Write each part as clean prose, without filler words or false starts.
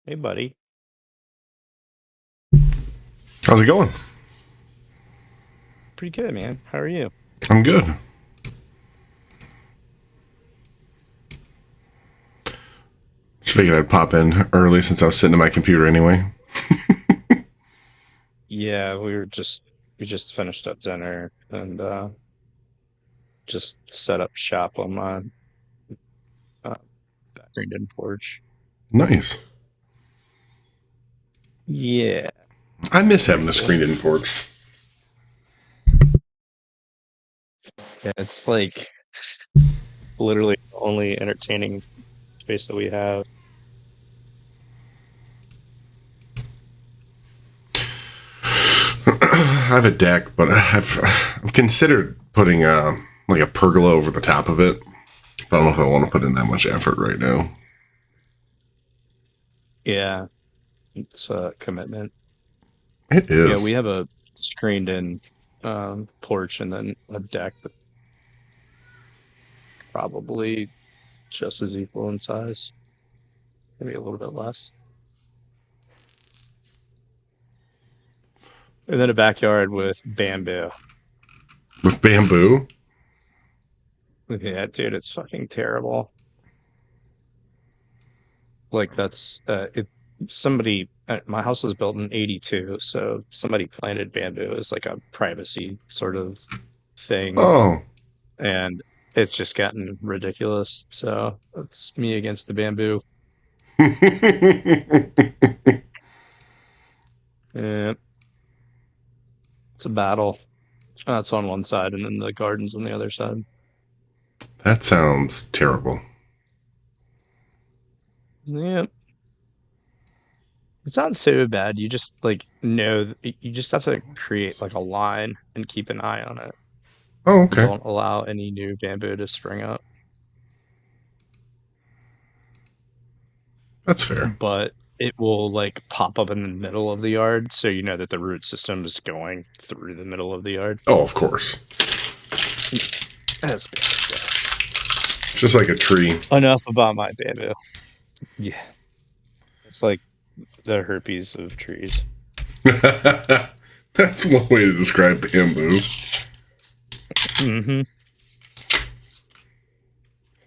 Hey, buddy. How's it going? Pretty good, man. How are you? I'm good. Just figured I'd pop in early since I was sitting at my computer anyway. Yeah, we just finished up dinner and just set up shop on my uh, back garden porch. Nice. Yeah, I miss pretty having a cool. screened-in porch. Yeah, it's like literally the only entertaining space that we have. I have a deck, but I've considered putting like a pergola over the top of it. But I don't know if I want to put in that much effort right now. Yeah, it's a commitment. It Yeah, is. we have a screened in porch and then a deck that's probably just as equal in size, maybe a little bit less. And then a backyard with bamboo. With bamboo? Yeah, dude, it's fucking terrible. Like that's it somebody my house was built in 82, so somebody planted bamboo as like a privacy sort of thing, Oh. and it's just gotten ridiculous. So it's me against the bamboo. Yeah, it's a battle. That's on one side and then the garden's on the other side. That sounds terrible. Yeah. It's not so bad. You just like know you just have to create like a line and keep an eye on it. Oh, okay. Don't allow any new bamboo to spring up. That's fair. But it will like pop up in the middle of the yard, so you know that the root system is going through the middle of the yard. Oh, of course. That's bad. Just like a tree. Yeah. Enough about my bamboo. Yeah, it's like the herpes of trees. That's one way to describe bamboo. Hmm.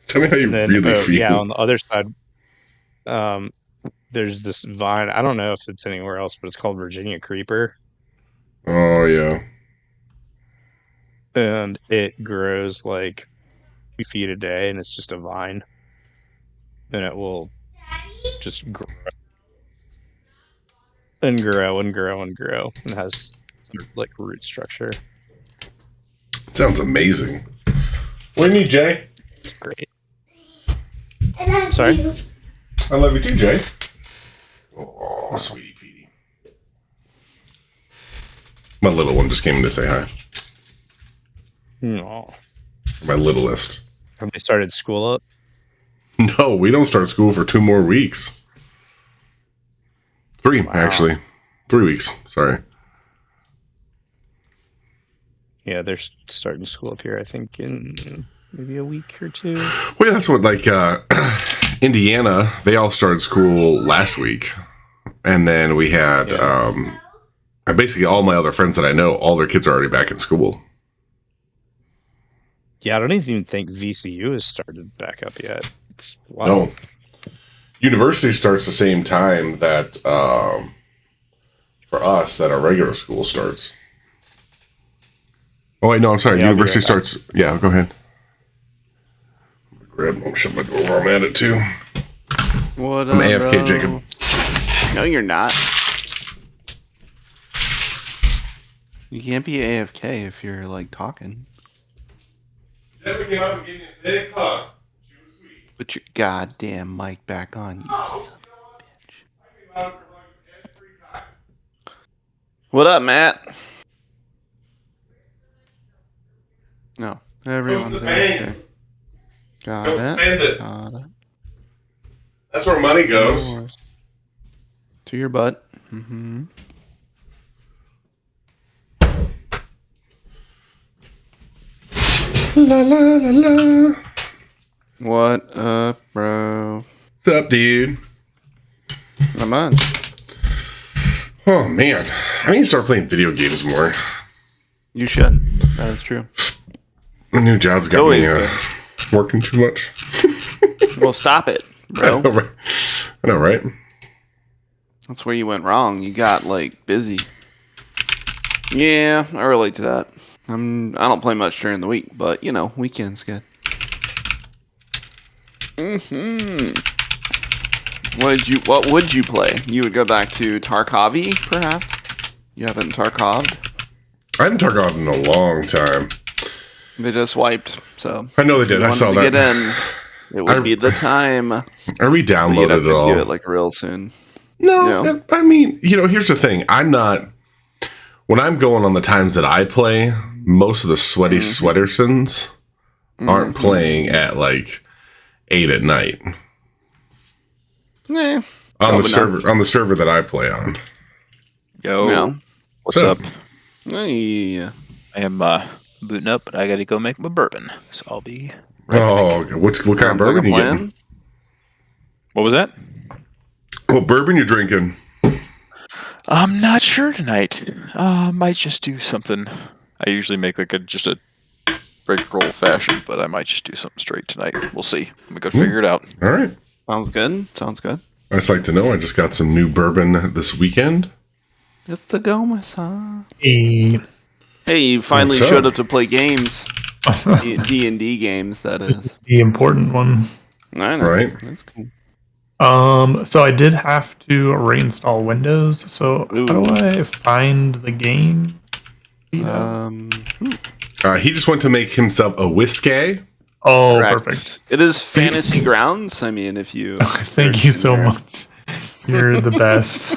Tell me how you And then, really oh yeah, feel. on the other side, um, there's this vine. I don't know if it's anywhere else, but it's called Virginia creeper, Oh, yeah. and it grows like 2 feet a day, and it's just a vine, and it will just grow and grow and grow and grow and has sort of like root structure. It sounds amazing. What do you need, Jay? It's great. I love Sorry? you. I love you too, Jay. Oh, sweetie Petey. My little one just came in to say hi. No. My littlest. Have they started school up? No, we don't start school for 2 more weeks. 3, Wow. actually. 3 weeks. Sorry. Yeah, they're starting school up here, I think, in maybe a week or two. Well, yeah, that's what, like, Indiana, they all started school last week. And then we had, Yeah. basically all my other friends that I know, all their kids are already back in school. Yeah, I don't even think VCU has started back up yet. It's wow. No. University starts the same time that, for us, that our regular school starts. Oh, wait, no, I'm sorry. Yeah, I'll be University right back. starts. Yeah, go ahead. I'm shut my door while I'm at it, too. What I'm up, AFK, bro? Jacob. No, you're not. You can't be AFK if you're like talking. Never came out and gave me a big hug. She was sweet. Put your goddamn mic back on, you Oh, son of a bitch. I came out for hugs every time. What up, Matt? No, Goes to everyone's the bank. AFK. Got Don't it. spend it. Got it. That's where money No goes. worries. To your butt. Mm-hmm. La la la la. What up, bro? What's up, dude? Not much. Oh man, I need to start playing video games more. You should. That is true. The new job's got Always me good. working too much. Well, stop it, I know, bro. right? I know, right? That's where you went wrong. You got like busy. Yeah, I relate to that. I don't play much during the week, but you know, weekends good. What would you play? You would go back to Tarkovi, perhaps? You haven't Tarkoved? I haven't Tarkov in a long time. They just wiped, so I know they did. if you I saw wanted to that. get in, it would be the time. I So you'd re-downloaded have it to all. do it like real soon. No, Yeah. I mean, here's the thing. I'm not. When I'm going on the times that I play, most of the sweaty sweatersons aren't playing at like 8 at night Eh, on Probably the server that I play on. Yo, no. what's So- up? Yeah. I am booting up, but I gotta go make my bourbon, so I'll be right back. Oh, okay. What kind of Sounds like bourbon a you plan. getting? What was that? What bourbon you drinking? I'm not sure tonight. Might just do something. I usually make like just a regular old fashioned, but I might just do something straight tonight. We'll see. I'm gonna figure it out. All right. Sounds good. Sounds good. I'd just like to know. I just got some new bourbon this weekend. It's the Gomez, huh? Hey. Hey, you finally What's up? showed up to play games. D&D games, that is. The important one. I know. Right. That's cool. So I did have to reinstall Windows. So Ooh. how do I find the game? He just went to make himself a whiskey. Oh, Correct. perfect. It is Fantasy Grounds. I mean, if you... Thank you so much. You're the best.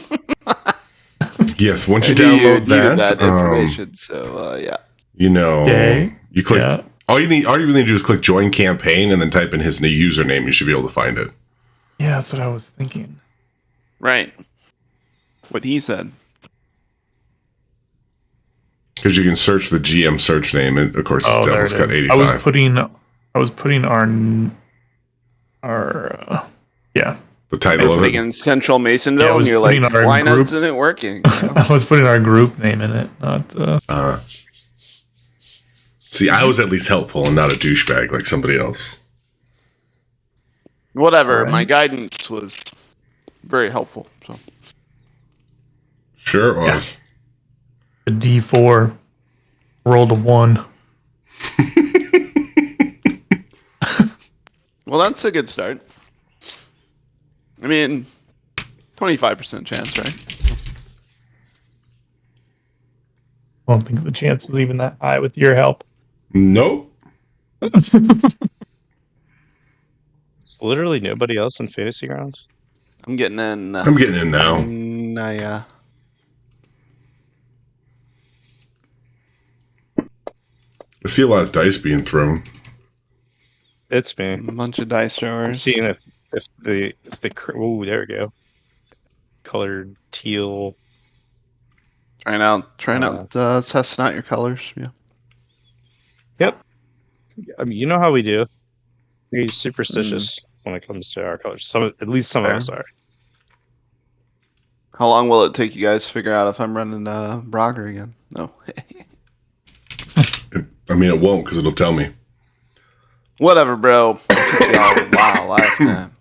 Yes. Once you I knew download needed that, information, so, yeah. Okay. you click. Yeah. All you really need to do is click join campaign and then type in his new username. You should be able to find it. Yeah, that's what I was thinking. Right. What he said. Because you can search the GM search name, and of course, Oh, there Stella's it got is. 85. I was putting our yeah. The title of Like it. in Central Masonville, Yeah, I was and you're like, putting our why not group- isn't it working? I was putting our group name in it, not See, I was at least helpful and not a douchebag like somebody else. Whatever. Alright. My guidance was very helpful. So Sure it was. Yeah. the D4 rolled a 1. Well, that's a good start. I mean, 25% chance, right? I don't think the chance was even that high with your help. Nope. It's literally nobody else in Fantasy Grounds. I'm getting in. I'm getting in now. I I see a lot of dice being thrown. It's me. a bunch of dice I'm throwers. seeing if the oh, there we go. Colored teal. Trying out, testing out your colors. Yeah. I mean, you know how we do. We're superstitious when it comes to our colors. At least some Fair. of us are. How long will it take you guys to figure out if I'm running Brogger again? No. I mean, it won't because it'll tell me. Whatever, bro. It took you all a while last time.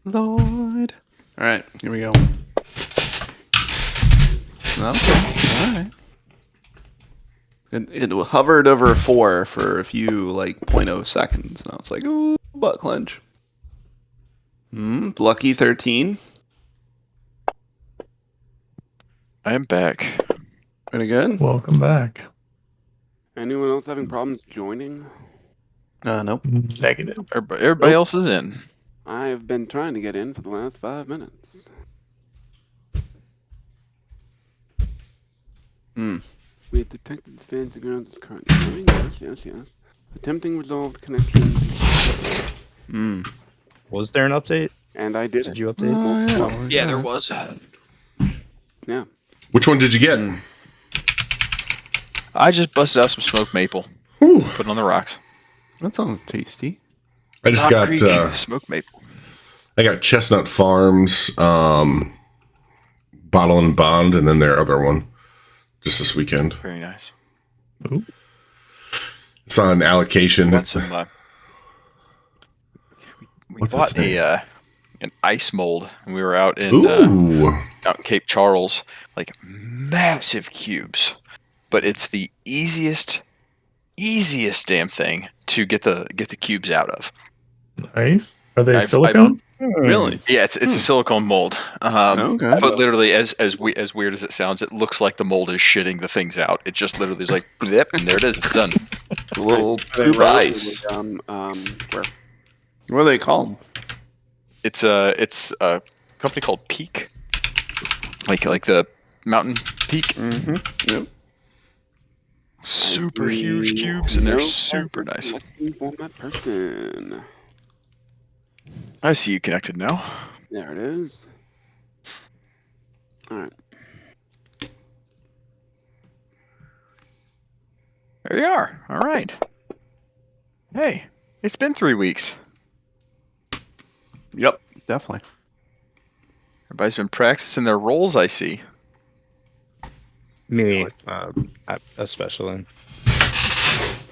Lord. All right, here we go. Okay, all right. It hovered over 4 for a few, like, 0.0 seconds, and I was like, ooh, butt clench. Lucky 13. I am back. Pretty good. Welcome back. Anyone else having problems joining? Nope. Negative. Everybody else is in. I've been trying to get in for the last 5 minutes. We have detected the Fantasy Grounds is currently running. Yes. Attempting resolved connection. Was there an update? And I did Did it. you update? Yeah, there was. Yeah. Which one did you get? I just busted out some smoked maple. Whew. Put it on the rocks. That sounds tasty. I just Rock got Creek smoked maple. I got Chestnut Farms, Bottle and Bond, and then their other one just this weekend. Very nice. It's on allocation. Got some. We What's it bought say? an ice mold, and we were out in Ooh. out in Cape Charles, like massive cubes. But it's the easiest damn thing to get the cubes out of. Nice. Are they I've- silicone? Really? Yeah, it's a silicone mold. Okay. But literally, as weird as it sounds, it looks like the mold is shitting the things out. It just literally is like, blip, and there it is. It's done. A little They poop run ice. Where? What are they called? It's a company called Peak, like the mountain peak. Mm-hmm. Yep. Super huge cubes, and they're super nice. For that person. I see you connected now. There it is. All right. There you are. All right. Hey, it's been 3 weeks. Yep. Definitely. Everybody's been practicing their roles, I see. Me, especially.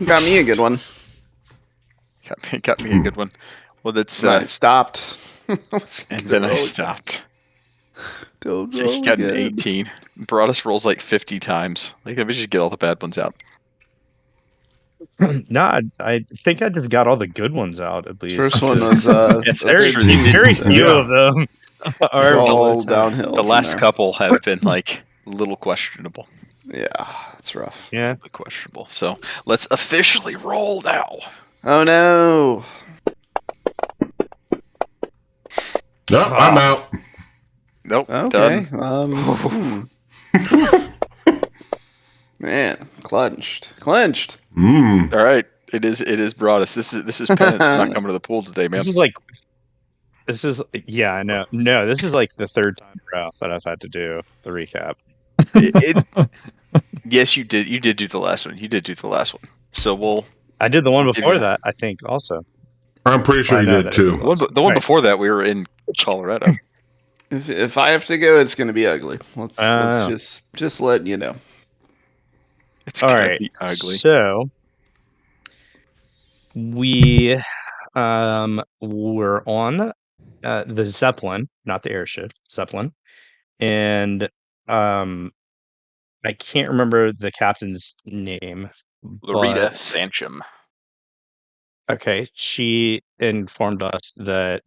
Got me a good one. Got me a good one. Well, that's I stopped. and then I stopped. Don't He roll got an again. 18. Brought us rolls like 50 times. Like, we should get all the bad ones out. No, I think I just got all the good ones out at least. First one was It's That's very, true. it's very few Yeah. of them are all volatile. downhill. The from last there. couple have been like a little questionable. Yeah, it's rough. Yeah. Really questionable. So let's officially roll now. Oh no! No, I'm out. Nope. Okay. Done. Man, clenched. Mm. All right. It is Broadus. This is penance for not coming to the pool today, man. This is yeah, I know. No, this is like the third time in a row that I've had to do the recap. Yes, you did. You did do the last one. You did do the last one. So I did the one Give you before that. that, I think, also. I'm pretty sure I you know did that too. the one Right. before that, we were in Colorado. If I have to go, it's gonna be ugly. Let's Oh. just let you know. It's All gonna right. be ugly. So we were on the Zeppelin, not the airship, Zeppelin. And I can't remember the captain's name. Loretta but- Sancham. Okay, she informed us that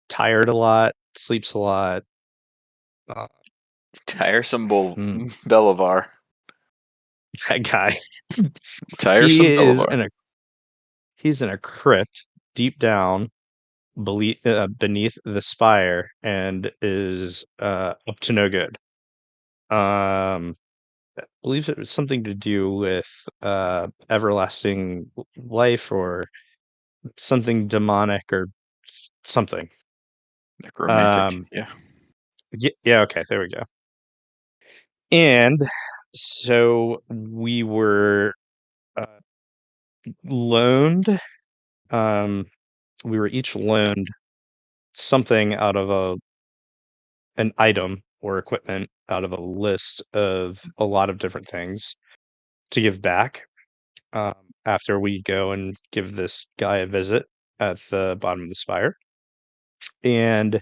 tired a lot, sleeps a lot. Tiresome Hmm. Bolivar. That guy. Tiresome He is Bolivar. he's in a crypt deep down beneath the spire and is up to no good. I believe it was something to do with everlasting life or something demonic or something. Necromantic. Um, Yeah. Yeah, okay, there we go. And so we were loaned. We were each loaned something out of an item or equipment out of a list of a lot of different things to give back after we go and give this guy a visit at the bottom of the spire. And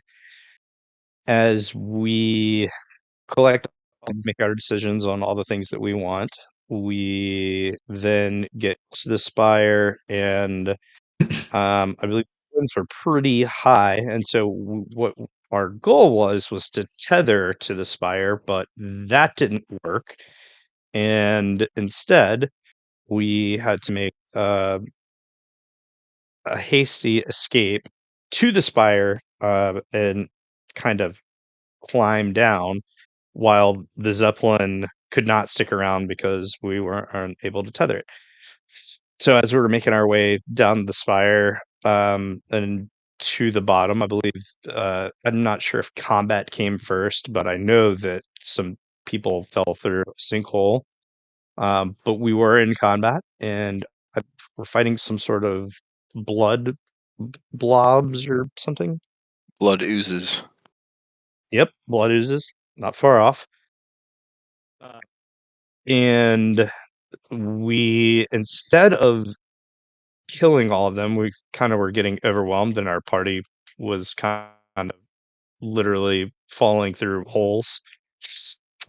as we make our decisions on all the things that we want, we then get to the spire, and I believe the winds were pretty high, and so what our goal was to tether to the spire, but that didn't work, and instead we had to make a hasty escape to the spire and kind of climb down while the Zeppelin could not stick around because we weren't able to tether it. So as we were making our way down the spire and to the bottom, I believe I'm not sure if combat came first, but I know that some people fell through a sinkhole But we were in combat, and we're fighting some sort of blood blobs or something. Blood oozes. Yep, blood oozes, not far off. And we, instead of killing all of them, we kind of were getting overwhelmed, and our party was kind of literally falling through holes.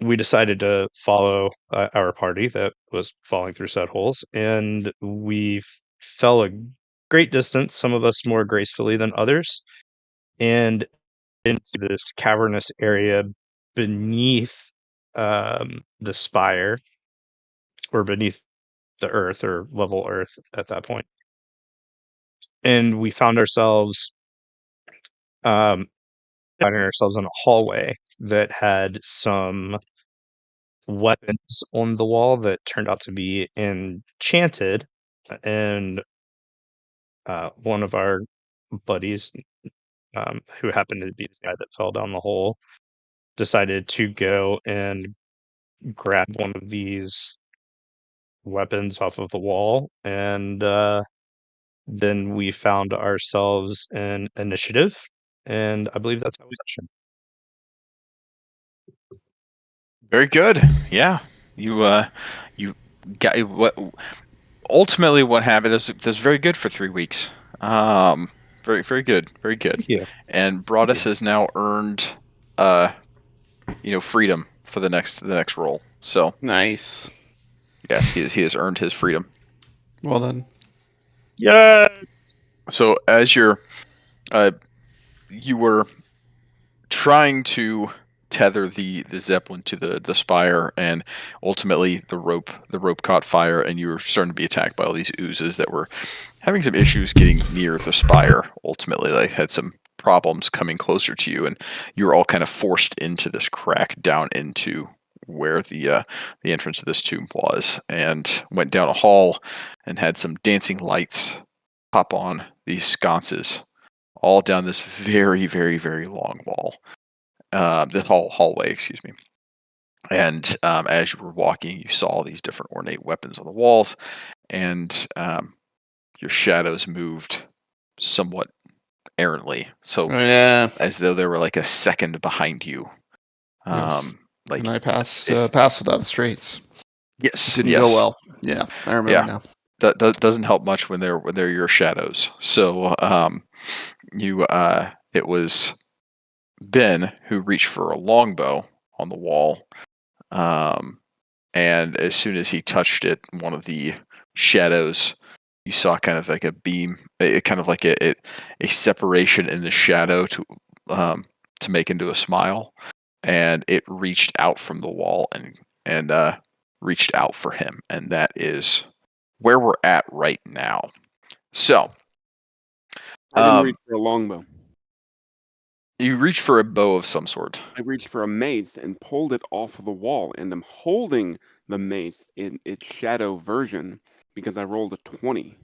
We decided to follow our party that was falling through said holes, and we fell a great distance, some of us more gracefully than others, and into this cavernous area beneath the spire, or beneath the earth, or level earth at that point. And we found ourselves um, finding ourselves in a hallway that had some weapons on the wall that turned out to be enchanted, and one of our buddies, who happened to be the guy that fell down the hole, decided to go and grab one of these weapons off of the wall, and then we found ourselves in initiative, and I believe that's how we session. Very good. Yeah. You got what ultimately what happened is very good for 3 weeks. Very good. Very good. Thank you. And Broadus has now earned freedom for the next roll. So Nice. yes, he has earned his freedom. Well done. Yeah. So as you were trying to tether the zeppelin to the spire, and ultimately the rope caught fire, and you were starting to be attacked by all these oozes that were having some issues getting near the spire. Ultimately, they had some problems coming closer to you, and you were all kind of forced into this crack down into where the entrance of this tomb was, and went down a hall and had some dancing lights pop on these sconces all down this very, very, very long wall. The hallway, excuse me. And as you were walking, you saw these different ornate weapons on the walls, and your shadows moved somewhat errantly. So Oh, yeah. as though they were like a second behind you. Yes. Like And I passed if- without straits. yes, Didn't yes. go well. Yeah, I remember Yeah. now. That doesn't help much when they're your shadows. So it was Ben who reached for a longbow on the wall, and as soon as he touched it, one of the shadows, you saw kind of like a beam, kind of like a separation in the shadow to make into a smile, and it reached out from the wall and reached out for him, and that is where we're at right now. So I didn't reach for a longbow. you reach for a bow of some sort. I reached for a mace and pulled it off of the wall, and I'm holding the mace in its shadow version because I rolled a 20.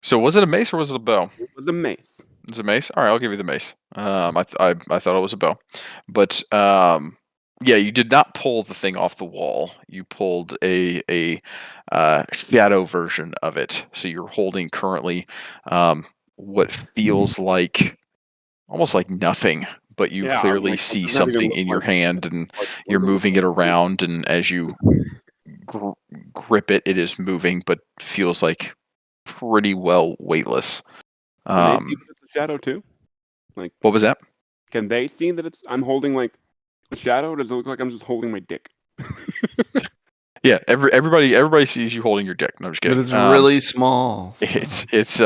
So was it a mace or was it a bow? It was a mace. It's a mace. All right, I'll give you the mace. I thought it was a bow, but yeah, you did not pull the thing off the wall. You pulled a shadow version of it. So you're holding currently what feels like almost like nothing, but you Yeah, clearly like, see it's not even something look in your like- hand, and like, you're what does it moving look it like? around, and as you grip it, it is moving, but feels like pretty well weightless. Can they see that it's a shadow too? Like, What was that? can they see that I'm holding like a shadow? Or does it look like I'm just holding my dick? Yeah, everybody sees you holding your dick. No, I'm just But kidding. it's really small. It's they Is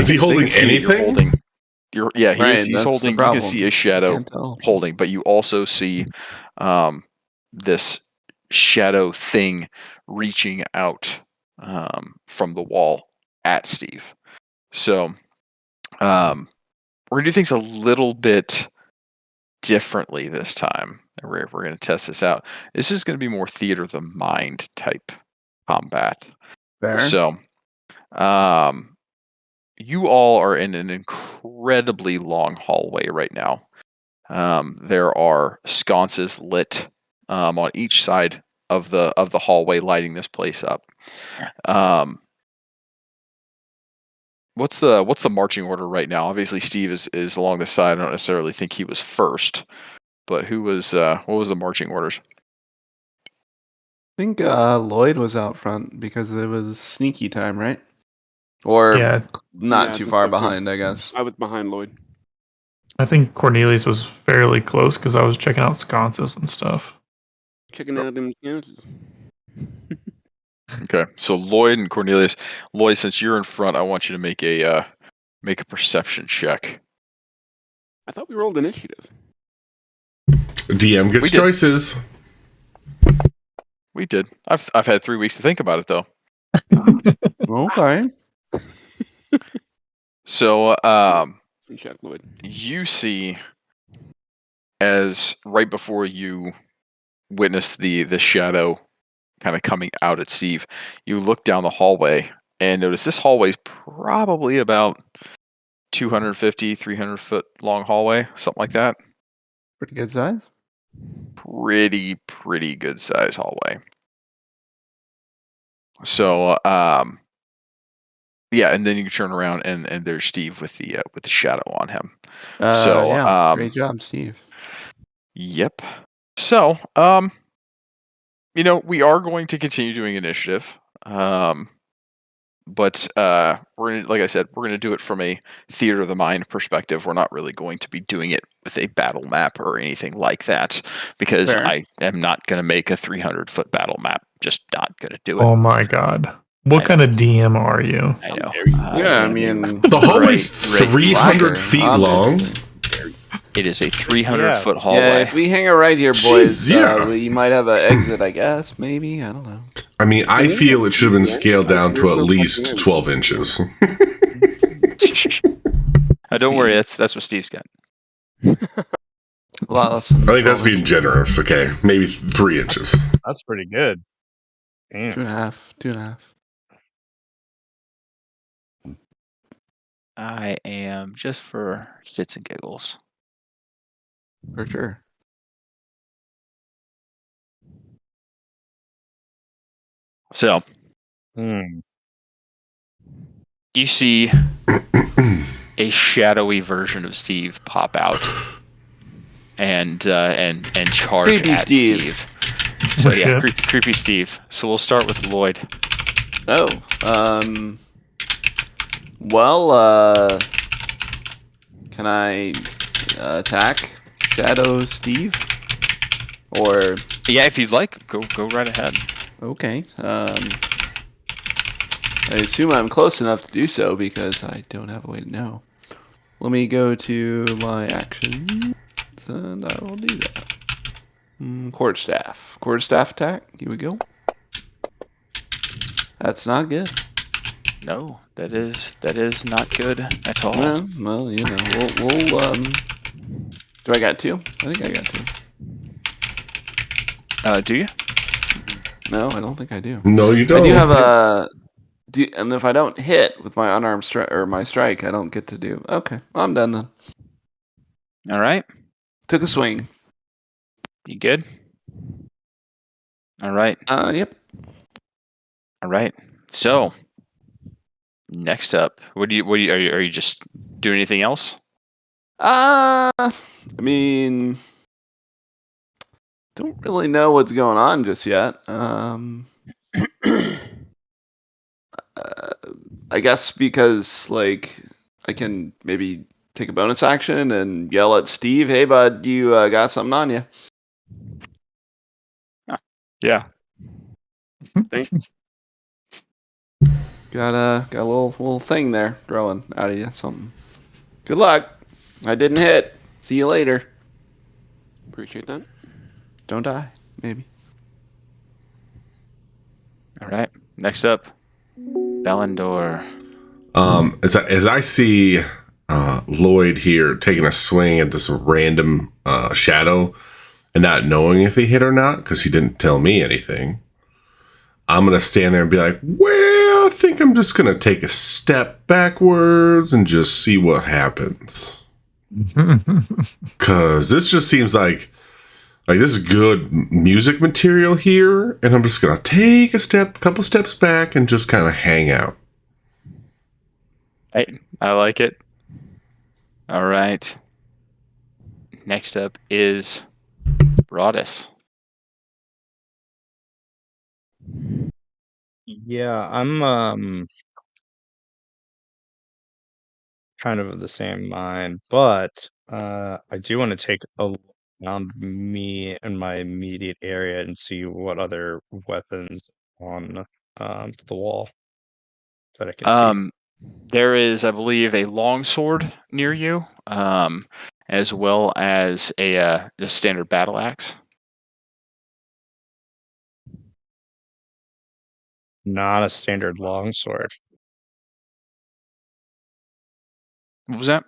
he can holding see that you're anything? holding. He's Right, that's the holding. You can problem. see a shadow Can't tell. holding, but you also see this shadow thing reaching out from the wall at Steve. So we're gonna do things a little bit differently this time. We're gonna test this out. This is gonna be more theater of the mind type combat. Fair. So you all are in an incredibly long hallway right now. There are sconces lit on each side of the hallway, lighting this place up. What's the marching order right now? Obviously, Steve is along the side. I don't necessarily think he was first, but who was? What was the marching orders? I think Lloyd was out front because it was sneaky time, right? Or Yeah, not Yeah, I too think far so, too. behind, I guess. I was behind Lloyd. I think Cornelius was fairly close because I was checking out sconces and stuff. Checking out them chances. Okay, so Lloyd and Cornelius. Lloyd, since you're in front, I want you to make a perception check. I thought we rolled initiative. DM gets We did. choices. We did. I've had 3 weeks to think about it though. Okay. So Check Lloyd. you see, as right before you witness the shadow kind of coming out at Steve, you look down the hallway and notice this hallway is probably about 250, 300 foot long hallway, something like that. Pretty good size. Pretty good size hallway. So yeah, and then you can turn around and there's Steve with the shadow on him. So, yeah, great job, Steve. Yep. So, we are going to continue doing initiative. But we're gonna, like I said, we're going to do it from a theater of the mind perspective. We're not really going to be doing it with a battle map or anything like that because Fair. I am not going to make a 300-foot battle map. Just not going to do it. Oh my god. What kind of DM are you? I know. Yeah, I mean, The hallway's Right, 300 Roger, feet long. obviously. It is a 300-foot Yeah, hallway. if we hang it right here, boys, Jeez, yeah. we might have an exit, I guess. Maybe, I don't know. I mean, I feel it should have been scaled down to at least 12 inches. Don't worry, that's what Steve's got. A lot less than I think that's 12 being generous. Okay, maybe 3 inches. That's pretty good. Damn. 2.5. 2.5. I am just for shits and giggles. For sure. So Hmm. you see a shadowy version of Steve pop out and charge Creepy at Steve. Steve. So Oh, yeah, shit. creepy Steve. So we'll start with Lloyd. Oh, well, can I attack Shadow Steve? Or, Yeah, if you'd like, go right ahead. okay, I assume I'm close enough to do so because I don't have a way to know. Let me go to my actions, and I will do that. Quarterstaff. Quarterstaff attack, here we go. That's not good. No, that is not good at all. Well, you know, we'll do I got 2? I think I got 2. Do you? No, I don't think I do. No, you don't. I do have a. And if I don't hit with my unarmed strike or my strike, I don't get to do. Okay, I'm done then. All right. Took a swing. You good? All right. Yep. All right. So next up, are you just doing anything else? I mean, don't really know what's going on just yet. I guess because like I can maybe take a bonus action and yell at Steve, "Hey, bud, you got something on you?" Yeah. Got a little thing there growing out of you. Something. Good luck. I didn't hit. See you later. Appreciate that. Don't die. Maybe. All right. Next up, Ballendor. As I see Lloyd here taking a swing at this random shadow and not knowing if he hit or not because he didn't tell me anything, I'm going to stand there and be like, well, I think I'm just going to take a step backwards and just see what happens. Because this just seems like Like, this is good music material here, and I'm just gonna take a couple steps back, and just kind of hang out. Hey, I like it. All right. Next up is Broadus. Yeah, I'm kind of the same mind, but I do want to take a look around me and my immediate area and see what other weapons on the wall that I can see. There is, I believe, a longsword near you, as well as a standard battle axe. Not a standard longsword. What was that?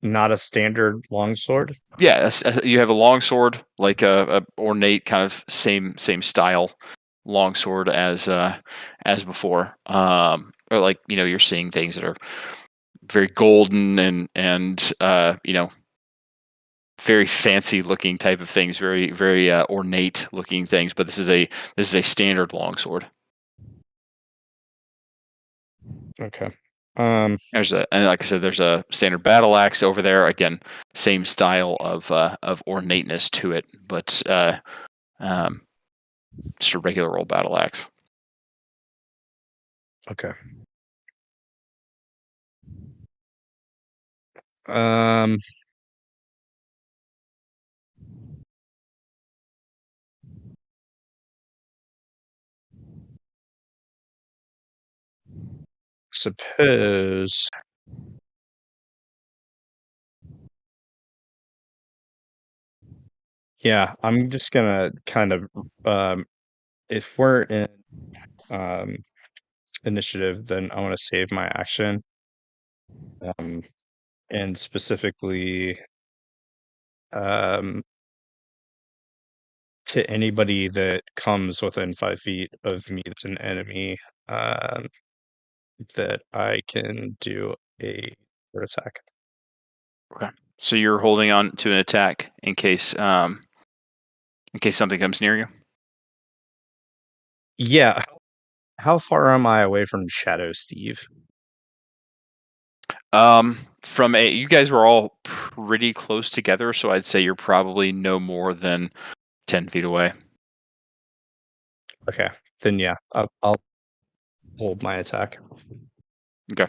Not a standard longsword. Yeah, you have a longsword, like a ornate kind of same style longsword as before. Or like you're seeing things that are very golden and very fancy looking type of things, very ornate looking things. But this is a standard longsword. Okay. And like I said, there's a standard battle axe over there. Again, same style of ornateness to it, but just a regular old battle axe. Okay. Um. Suppose. Yeah, I'm just gonna kind of if we're in um initiative, then I want to save my action. And specifically um to anybody that comes within 5 feet of me that's an enemy, um that I can do a sword attack. Okay. So you're holding on to an attack in case something comes near you. Yeah. How far am I away from Shadow Steve? You guys were all pretty close together, so I'd say you're probably no more than 10 feet away. Okay, then yeah, I'll hold my attack. Okay.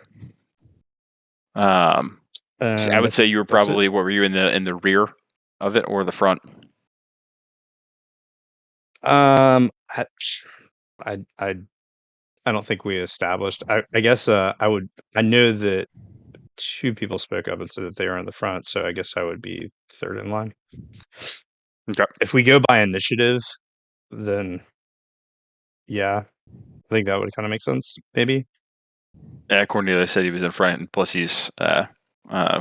I would say you were That's it. probably, what were you, in the rear of it or the front? I I don't think we established. I guess I know that two people spoke up and said that they were in the front, so I guess I would be third in line. Okay. If we go by initiative, then yeah, I think that would kind of make sense. Maybe. Yeah, Cornelius said he was in front, and plus he's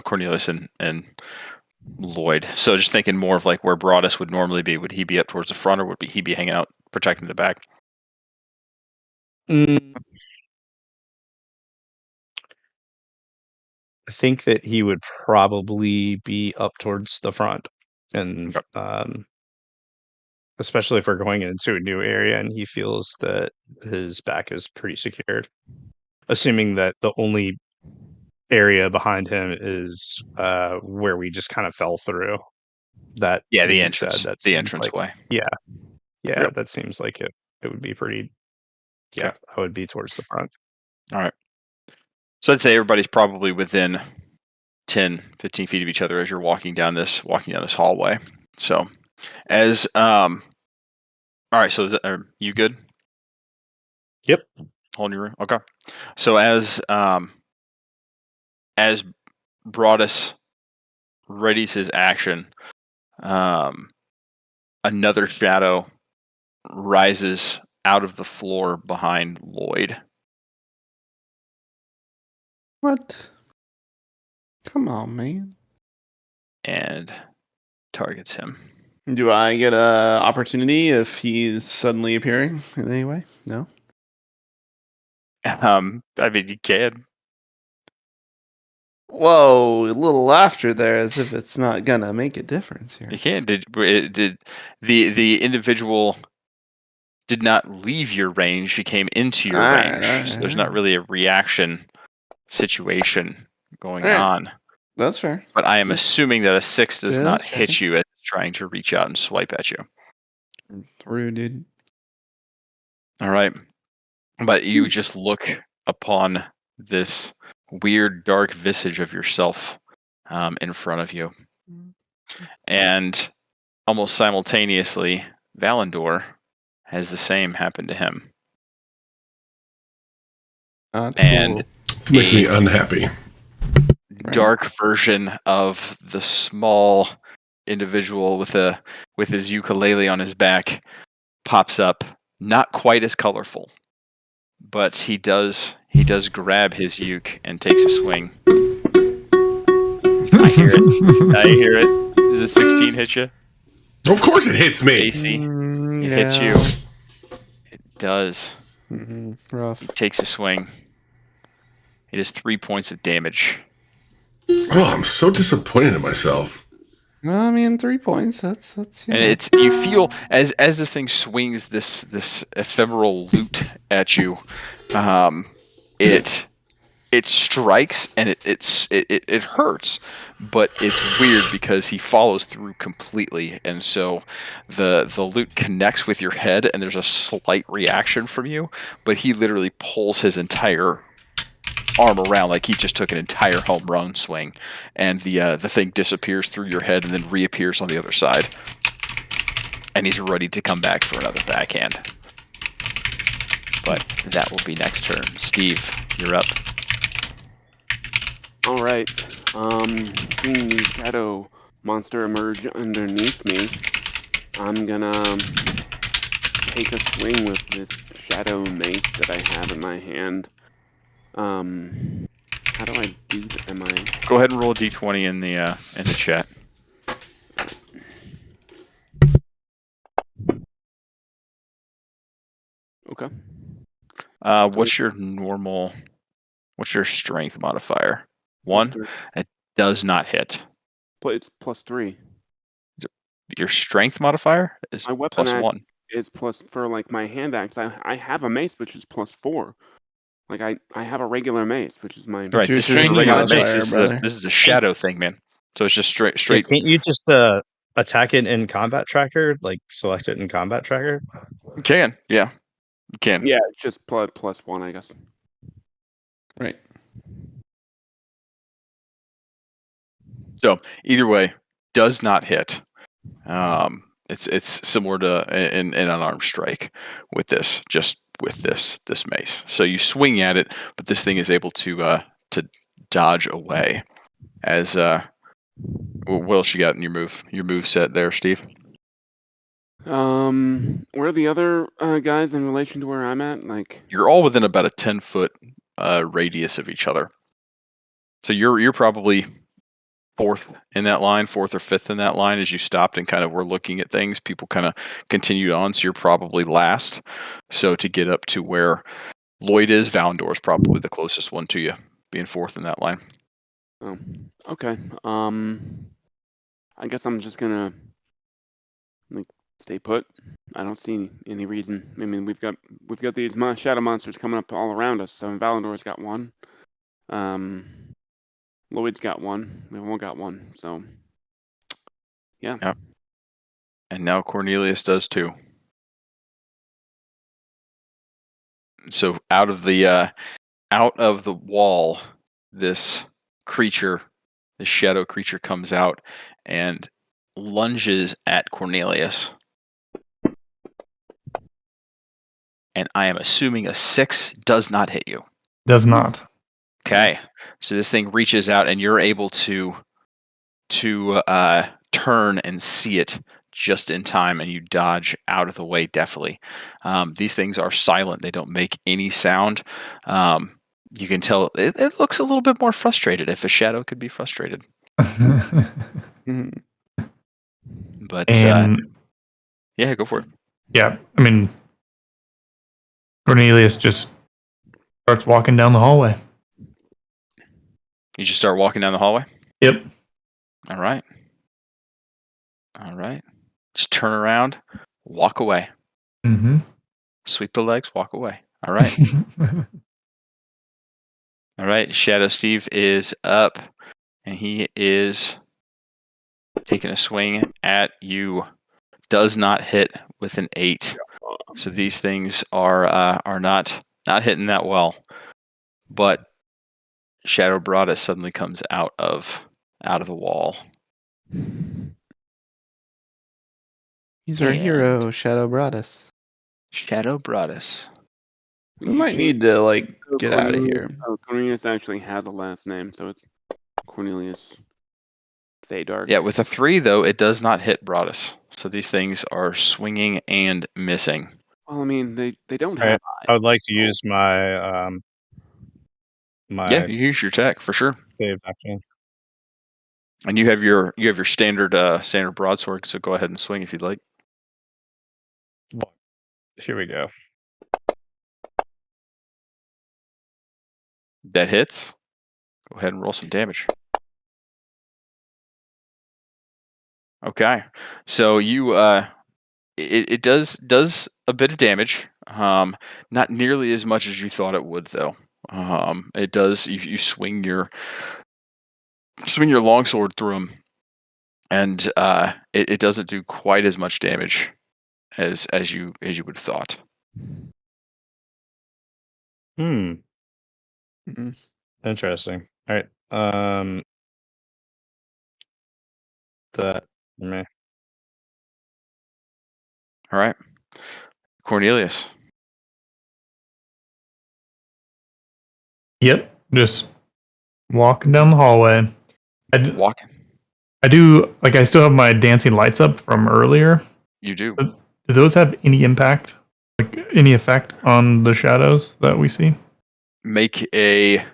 Cornelius and Lloyd. So just thinking more of like where Broadus would normally be. Would he be up towards the front, or he be hanging out protecting the back? Mm, I think that he would probably be up towards the front, and especially if we're going into a new area and he feels that his back is pretty secured. Assuming that the only area behind him is where we just kind of fell through. That Yeah, the being entrance, said, that the seems entrance like way. yeah, Yep. that seems like it would be pretty. Yeah, Okay. I would be towards the front. All right. So I'd say everybody's probably within 10, 15 feet of each other as you're walking down this hallway. So as all right, so are you good? Yep. Holding your room? Okay. So as Broadus readies his action, another shadow rises out of the floor behind Lloyd. What? Come on, man. And targets him. Do I get a opportunity if he's suddenly appearing in any way? No. I mean, you can. Whoa, a little laughter there, as if it's not gonna make a difference here. You can't. Did the individual did not leave your range? She came into your range. So there's not really a reaction situation going Alright. on. That's fair. But I am assuming that a 6 does Yeah, not checking. hit you as it's trying to reach out and swipe at you. Through, dude. All right. But you just look upon this weird dark visage of yourself in front of you. And almost simultaneously, Valendor has the same happen to him. And This makes me unhappy. dark version of the small individual with his ukulele on his back pops up, not quite as colorful, but he does grab his uke and takes a swing. I hear it. I hear it. Does a 16 hit you? Of course it hits me. AC, it hits you. It does. Rough. He takes a swing. It is 3 points of damage. Oh, I'm so disappointed in myself. Well, I mean, 3 points. That's And it's you feel as this thing swings this ephemeral loot at you, it strikes and it hurts, but it's weird because he follows through completely, and so the loot connects with your head, and there's a slight reaction from you, but he literally pulls his entire arm around like he just took an entire home run swing, and the thing disappears through your head and then reappears on the other side, and he's ready to come back for another backhand. But that will be next turn. Steve, you're up. All right. Seeing the shadow monster emerge underneath me, I'm gonna take a swing with this shadow mace that I have in my hand. How do I do that? Am I... Go ahead and roll a d20 in the chat. Okay. What's your strength modifier? 1? Plus It does not hit. It's +3. Your strength modifier is My weapon plus 1. is plus for like my hand axe. I have a mace which is +4. Like I have a regular mace which is my Right, your this isn't a strength regular modifier, mace. brother. This is a shadow thing, man. So it's just straight. Can't you just attack it in combat tracker? Like select it in combat tracker? Can, yeah. You can. Yeah, it's just +1, I guess. Right. So either way, does not hit. It's similar to an unarmed strike with this, just with this mace. So you swing at it, but this thing is able to dodge away. As what else you got in your move set there, Steve? Where are the other guys in relation to where I'm at? Like You're all within about a 10-foot radius of each other. So you're probably fourth or fifth in that line as you stopped and kind of were looking at things. People kind of continued on, so you're probably last. So to get up to where Lloyd is, Valendor is probably the closest one to you, being fourth in that line. Oh, okay. I guess I'm just gonna like stay put. I don't see any reason. I mean, we've got these shadow monsters coming up all around us. So Valendor's got one. Lloyd's got one. We've all got one. So yeah. Yep. And now Cornelius does too. So out of the wall, this shadow creature comes out and lunges at Cornelius. And I am assuming a 6 does not hit you. Does not. Okay. So this thing reaches out and you're able to turn and see it just in time, and you dodge out of the way deftly. These things are silent. They don't make any sound. You can tell it looks a little bit more frustrated, if a shadow could be frustrated. But And yeah, go for it. yeah, I mean, Cornelius just starts walking down the hallway. You just start walking down the hallway? Yep. All right. All right. Just turn around, walk away. Mm-hmm. Sweep the legs, walk away. All right. All right. Shadow Steve is up, and he is taking a swing at you. Does not hit with an 8. So these things are not hitting that well. But Shadow Broadus suddenly comes out of the wall. He's our And- hero, Shadow Broadus. Shadow Broadus. We might need to like Oh, get out of Cornelius- here. Oh, Cornelius actually has a last name, so it's Cornelius Thaydark. Yeah, with a 3 though, it does not hit Broadus. So these things are swinging and missing. Well, I mean, they don't Right. have eyes. I would like to use my Yeah, you use your attack for sure. save action. And you have your standard standard broadsword, so go ahead and swing if you'd like. Here we go. That hits. Go ahead and roll some damage. Okay, so you it does a bit of damage. Not nearly as much as you thought it would, though. It does. You swing your longsword through him, and it doesn't do quite as much damage as you would have thought. Mhm. Interesting. All right. That meh. All right, Cornelius. Yep. Just walking down the hallway. Walking. I do, like, I still have my dancing lights up from earlier. You do. Do those have any impact? Like, any effect on the shadows that we see? Make a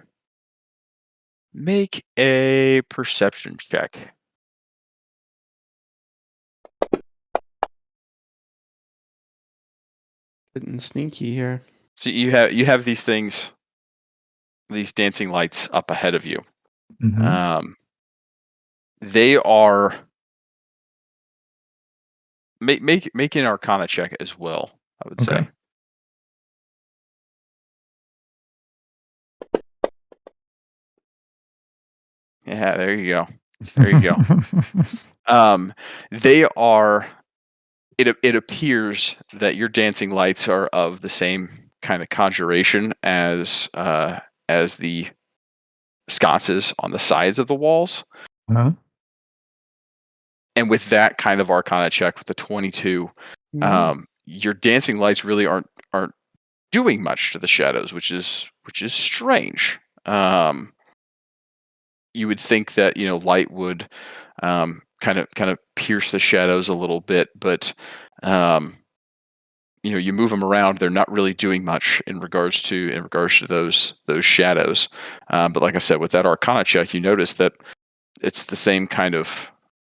perception check. Getting sneaky here. So you have these things, these dancing lights up ahead of you. Mhm. They are make an Arcana check as well, I would say. Okay. Yeah, there you go. There you go. They are. It appears that your dancing lights are of the same kind of conjuration as the sconces on the sides of the walls. Uh-huh. And with that kind of Arcana check with the 22, your dancing lights really aren't doing much to the shadows, which is strange. You would think that light would kind of pierce the shadows a little bit, but you move them around, they're not really doing much in regards to those shadows. But like I said, with that Arcana check, you notice that it's the same kind of.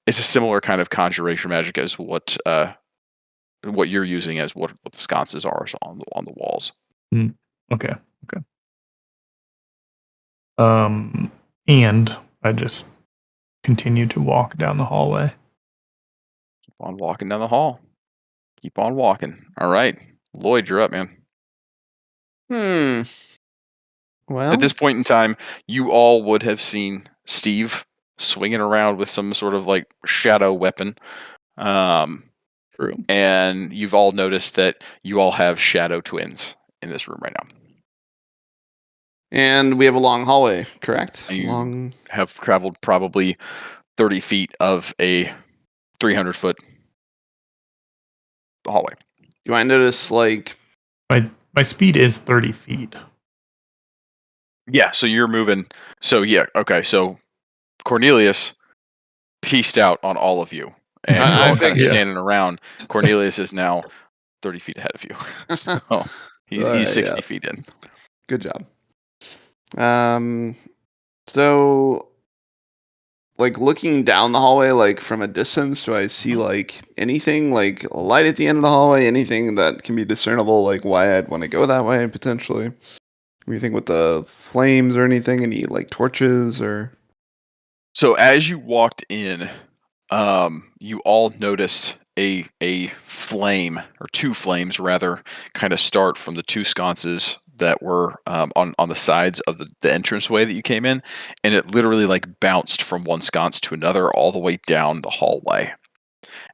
It's a similar kind of conjuration magic as what you're using as what the sconces are on the walls. Okay. And I just continue to walk down the hallway. Keep on walking down the hall. Keep on walking. All right, Lloyd, you're up, man. Well, At this point in time, you all would have seen Steve swinging around with some sort of like shadow weapon. true. And you've all noticed that you all have shadow twins in this room right now. And we have a long hallway, correct? You have traveled probably 30 feet of a 300-foot hallway. Do I notice like My speed is 30 feet. Yeah, so you're moving. So yeah, okay. So Cornelius pieced out on all of you, and I you're all kind of think- standing around. Cornelius is now 30 feet ahead of you. So he's Alright, 60 yeah. feet in. good job? So like looking down the hallway, like from a distance, do I see like anything like a light at the end of the hallway? Anything that can be discernible, like why I'd want to go that way potentially? Anything with the flames or anything? Any like torches or? So as you walked in, you all noticed a flame, or two flames rather, kind of start from the two sconces that were on the sides of the entranceway that you came in, and it literally like bounced from one sconce to another all the way down the hallway.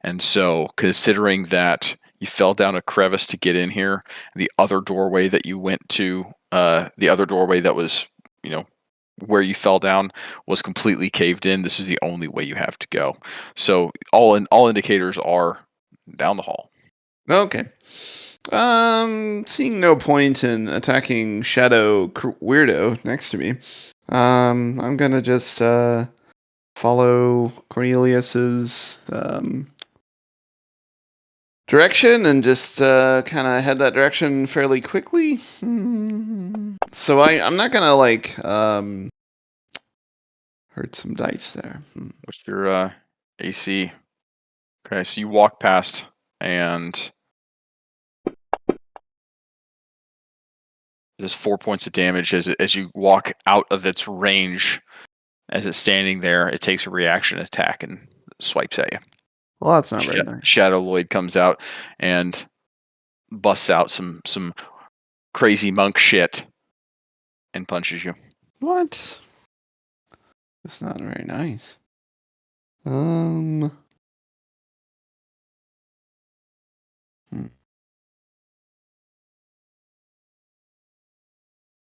And so, considering that you fell down a crevice to get in here, the other doorway that you went to, the other doorway that was, where you fell down was completely caved in. This is the only way you have to go. So all indicators are down the hall. Okay. Seeing no point in attacking Shadow Weirdo next to me, I'm gonna just follow Cornelius's direction and just kind of head that direction fairly quickly. So I'm not gonna like hurt some dice there. What's your AC? Okay, so you walk past and it does 4 points of damage as you walk out of its range. As it's standing there, it takes a reaction attack and swipes at you. Well, that's not very nice. Shadow Lloyd comes out and busts out some crazy monk shit and punches you. What? That's not very nice.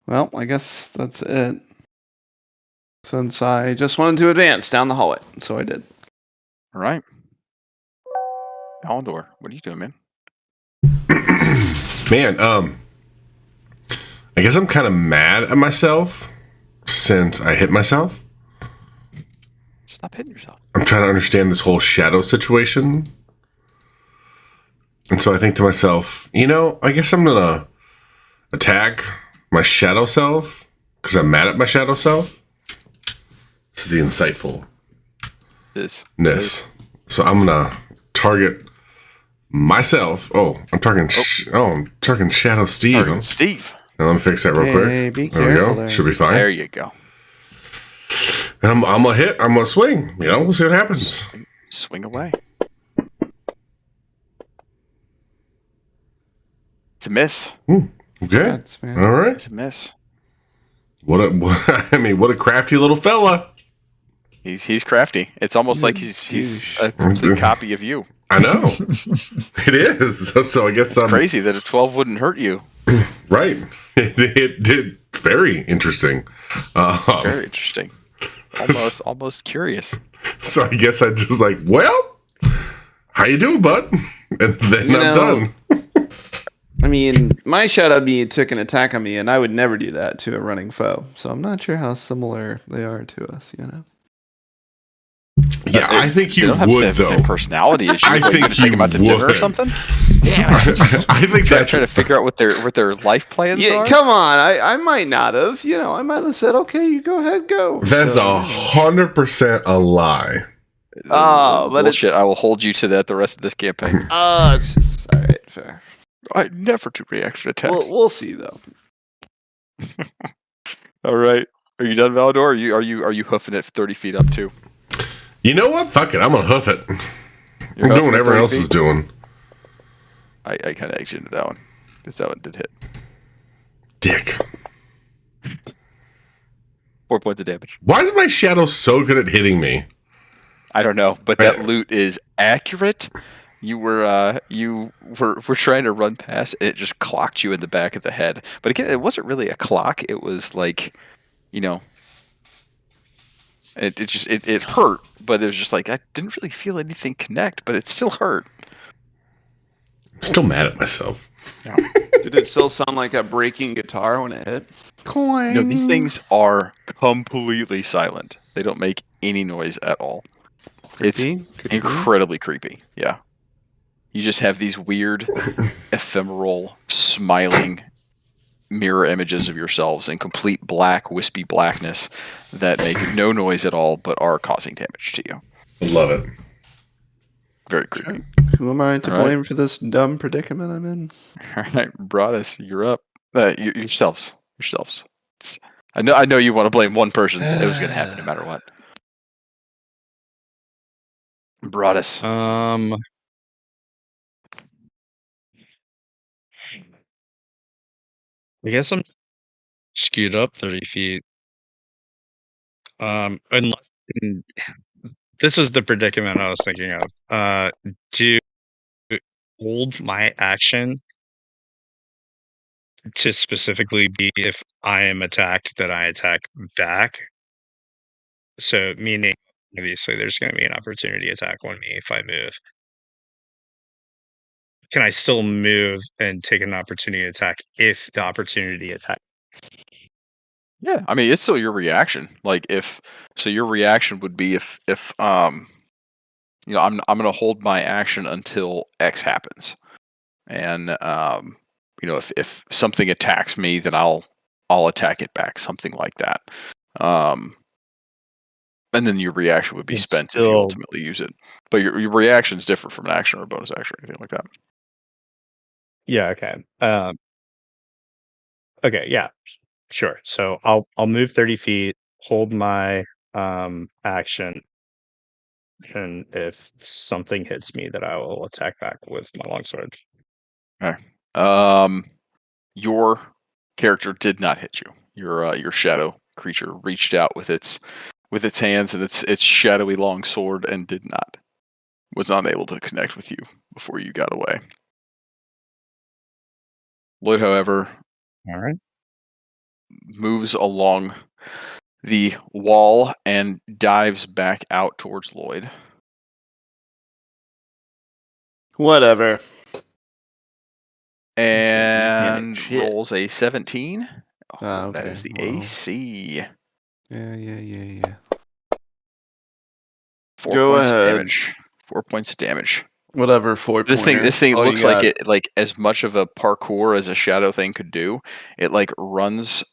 Well, I guess that's it. Since I just wanted to advance down the hallway, so I did. All right. Alendor, what are you doing, man? Man, I guess I'm kind of mad at myself since I hit myself. Stop hitting yourself. I'm trying to understand this whole shadow situation. And so I think to myself, I guess I'm going to attack my shadow self because I'm mad at my shadow self. This is the insightfulness. So I'm going to target myself. Oh, I'm targeting I'm targeting Shadow Steve. Steve. Now let me fix that real quick. Be There we go. there. Should be fine. There you go. I'm gonna hit. I'm gonna swing. We'll see what happens. Swing away. It's a miss. Okay. That's, man. All right. It's a miss. What a crafty little fella. He's crafty. It's almost like he's a complete copy of you. I know. It is. So I guess It's crazy that a 12 wouldn't hurt you. Right. It did. Very interesting. Very interesting. Almost curious. So I guess I just like, well, how you doing, bud? And then I'm done. I mean, my Shadow Bee took an attack on me, and I would never do that to a running foe. So I'm not sure how similar they are to us, Yeah, I think They you don't have would, the same though. personality as you. I What, you think gonna take them out to you dinner or would. something? I think Trying that's to figure out what their life plans Yeah, are. come on. I might not have. I might have said, okay, you go ahead, go. that's 100% a lie. Oh, but bullshit. I will hold you to that the rest of this campaign. It's just, all right, fair. I never do reaction attacks. We'll see, though. All right. Are you done, Valador? Are you hoofing it 30 feet up too? You know what? Fuck it. I'm gonna hoof it. You're I'm doing hoofing what it everyone 30 else feet? is doing. I kind of egged you into that one because that one did hit. Dick. 4 points of damage. Why is my shadow so good at hitting me? I don't know, but that loot is accurate. You were trying to run past, and it just clocked you in the back of the head. But again, it wasn't really a clock. It was like, it hurt, but it was just like I didn't really feel anything connect, but it still hurt. I'm still mad at myself. Did it still sound like a breaking guitar when it hit? Coin. No, these things are completely silent. They don't make any noise at all. It's incredibly creepy. Yeah. You just have these weird, ephemeral, smiling mirror images of yourselves in complete black, wispy blackness that make no noise at all, but are causing damage to you. Love it. Very creepy. Who am I to All right. blame for this dumb predicament I'm in? All right, Broadus, you're up. Yourselves. yourselves. I know you want to blame one person. It was going to happen no matter what. Broadus. I guess I'm skewed up 30 feet. Unless this is the predicament I was thinking of. Do hold my action to specifically be if I am attacked, that I attack back. So meaning, obviously, there's going to be an opportunity attack on me if I move. Can I still move and take an opportunity attack if the opportunity attack? Yeah, I mean, it's still your reaction. Like your reaction would be if I'm going to hold my action until X happens. And if something attacks me, then I'll attack it back, something like that. And then your reaction would be spent if you ultimately use it. But your reaction is different from an action or a bonus action or anything like that. Yeah. Okay. Okay. Yeah. Sure. So I'll move 30 feet, hold my action, and if something hits me, that I will attack back with my longsword. Okay. Your character did not hit you. Your shadow creature reached out with its hands and its shadowy long sword and was not able to connect with you before you got away. Lloyd, however, All right, moves along the wall and dives back out towards Lloyd. Whatever. And Shit. rolls a 17. Okay. That is the well. AC. Yeah. 4 Go points ahead. damage. 4 points of damage. Whatever. 4 This thing looks like it, like as much of a parkour as a shadow thing could do. It like runs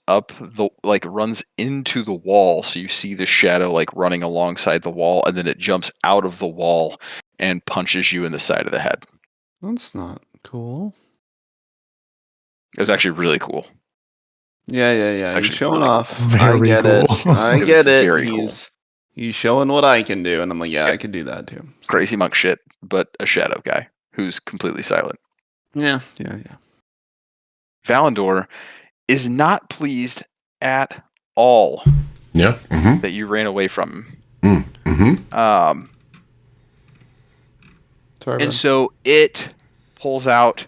into the wall, so you see the shadow like running alongside the wall, and then it jumps out of the wall and punches you in the side of the head. That's not cool. It was actually really cool. Yeah. He's Actually, showing really off. cool. I Very get cool. it. I It was get it. very cool. He's showing what I can do, and I'm like, yeah, I can do that too. So, Crazy monk shit, but a shadow guy who's completely silent. yeah. Valandor is not pleased at all Yeah. Mm-hmm. that you ran away from him. Mm-hmm. Sorry, And bud. so it pulls out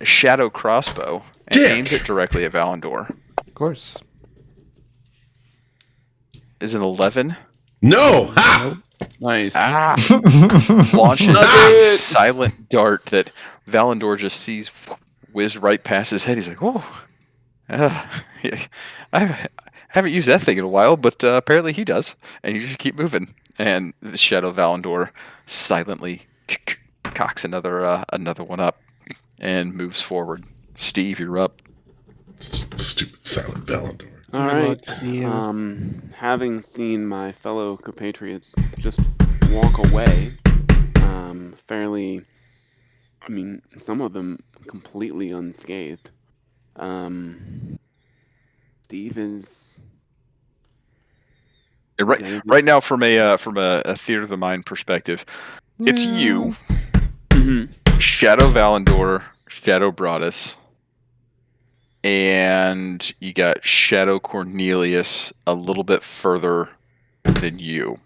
a shadow crossbow and Dick. aims it directly at Valandor. Of course. Is an 11. No. Ha! Nice. Launches That's a it. silent dart that Valandor just sees whiz right past his head. He's like, "Whoa, I haven't used that thing in a while, but apparently he does." And you just keep moving, and the Shadow Valandor silently cocks another one up and moves forward. Steve, you're up. Stupid silent Valandor. All Good right. luck, Steve. Having seen my fellow compatriots just walk away, fairly, I mean, some of them completely unscathed. Steve is Right now, from a theater of the mind perspective, it's you, Shadow Valandor, Shadow Broadus, and you got Shadow Cornelius a little bit further than you.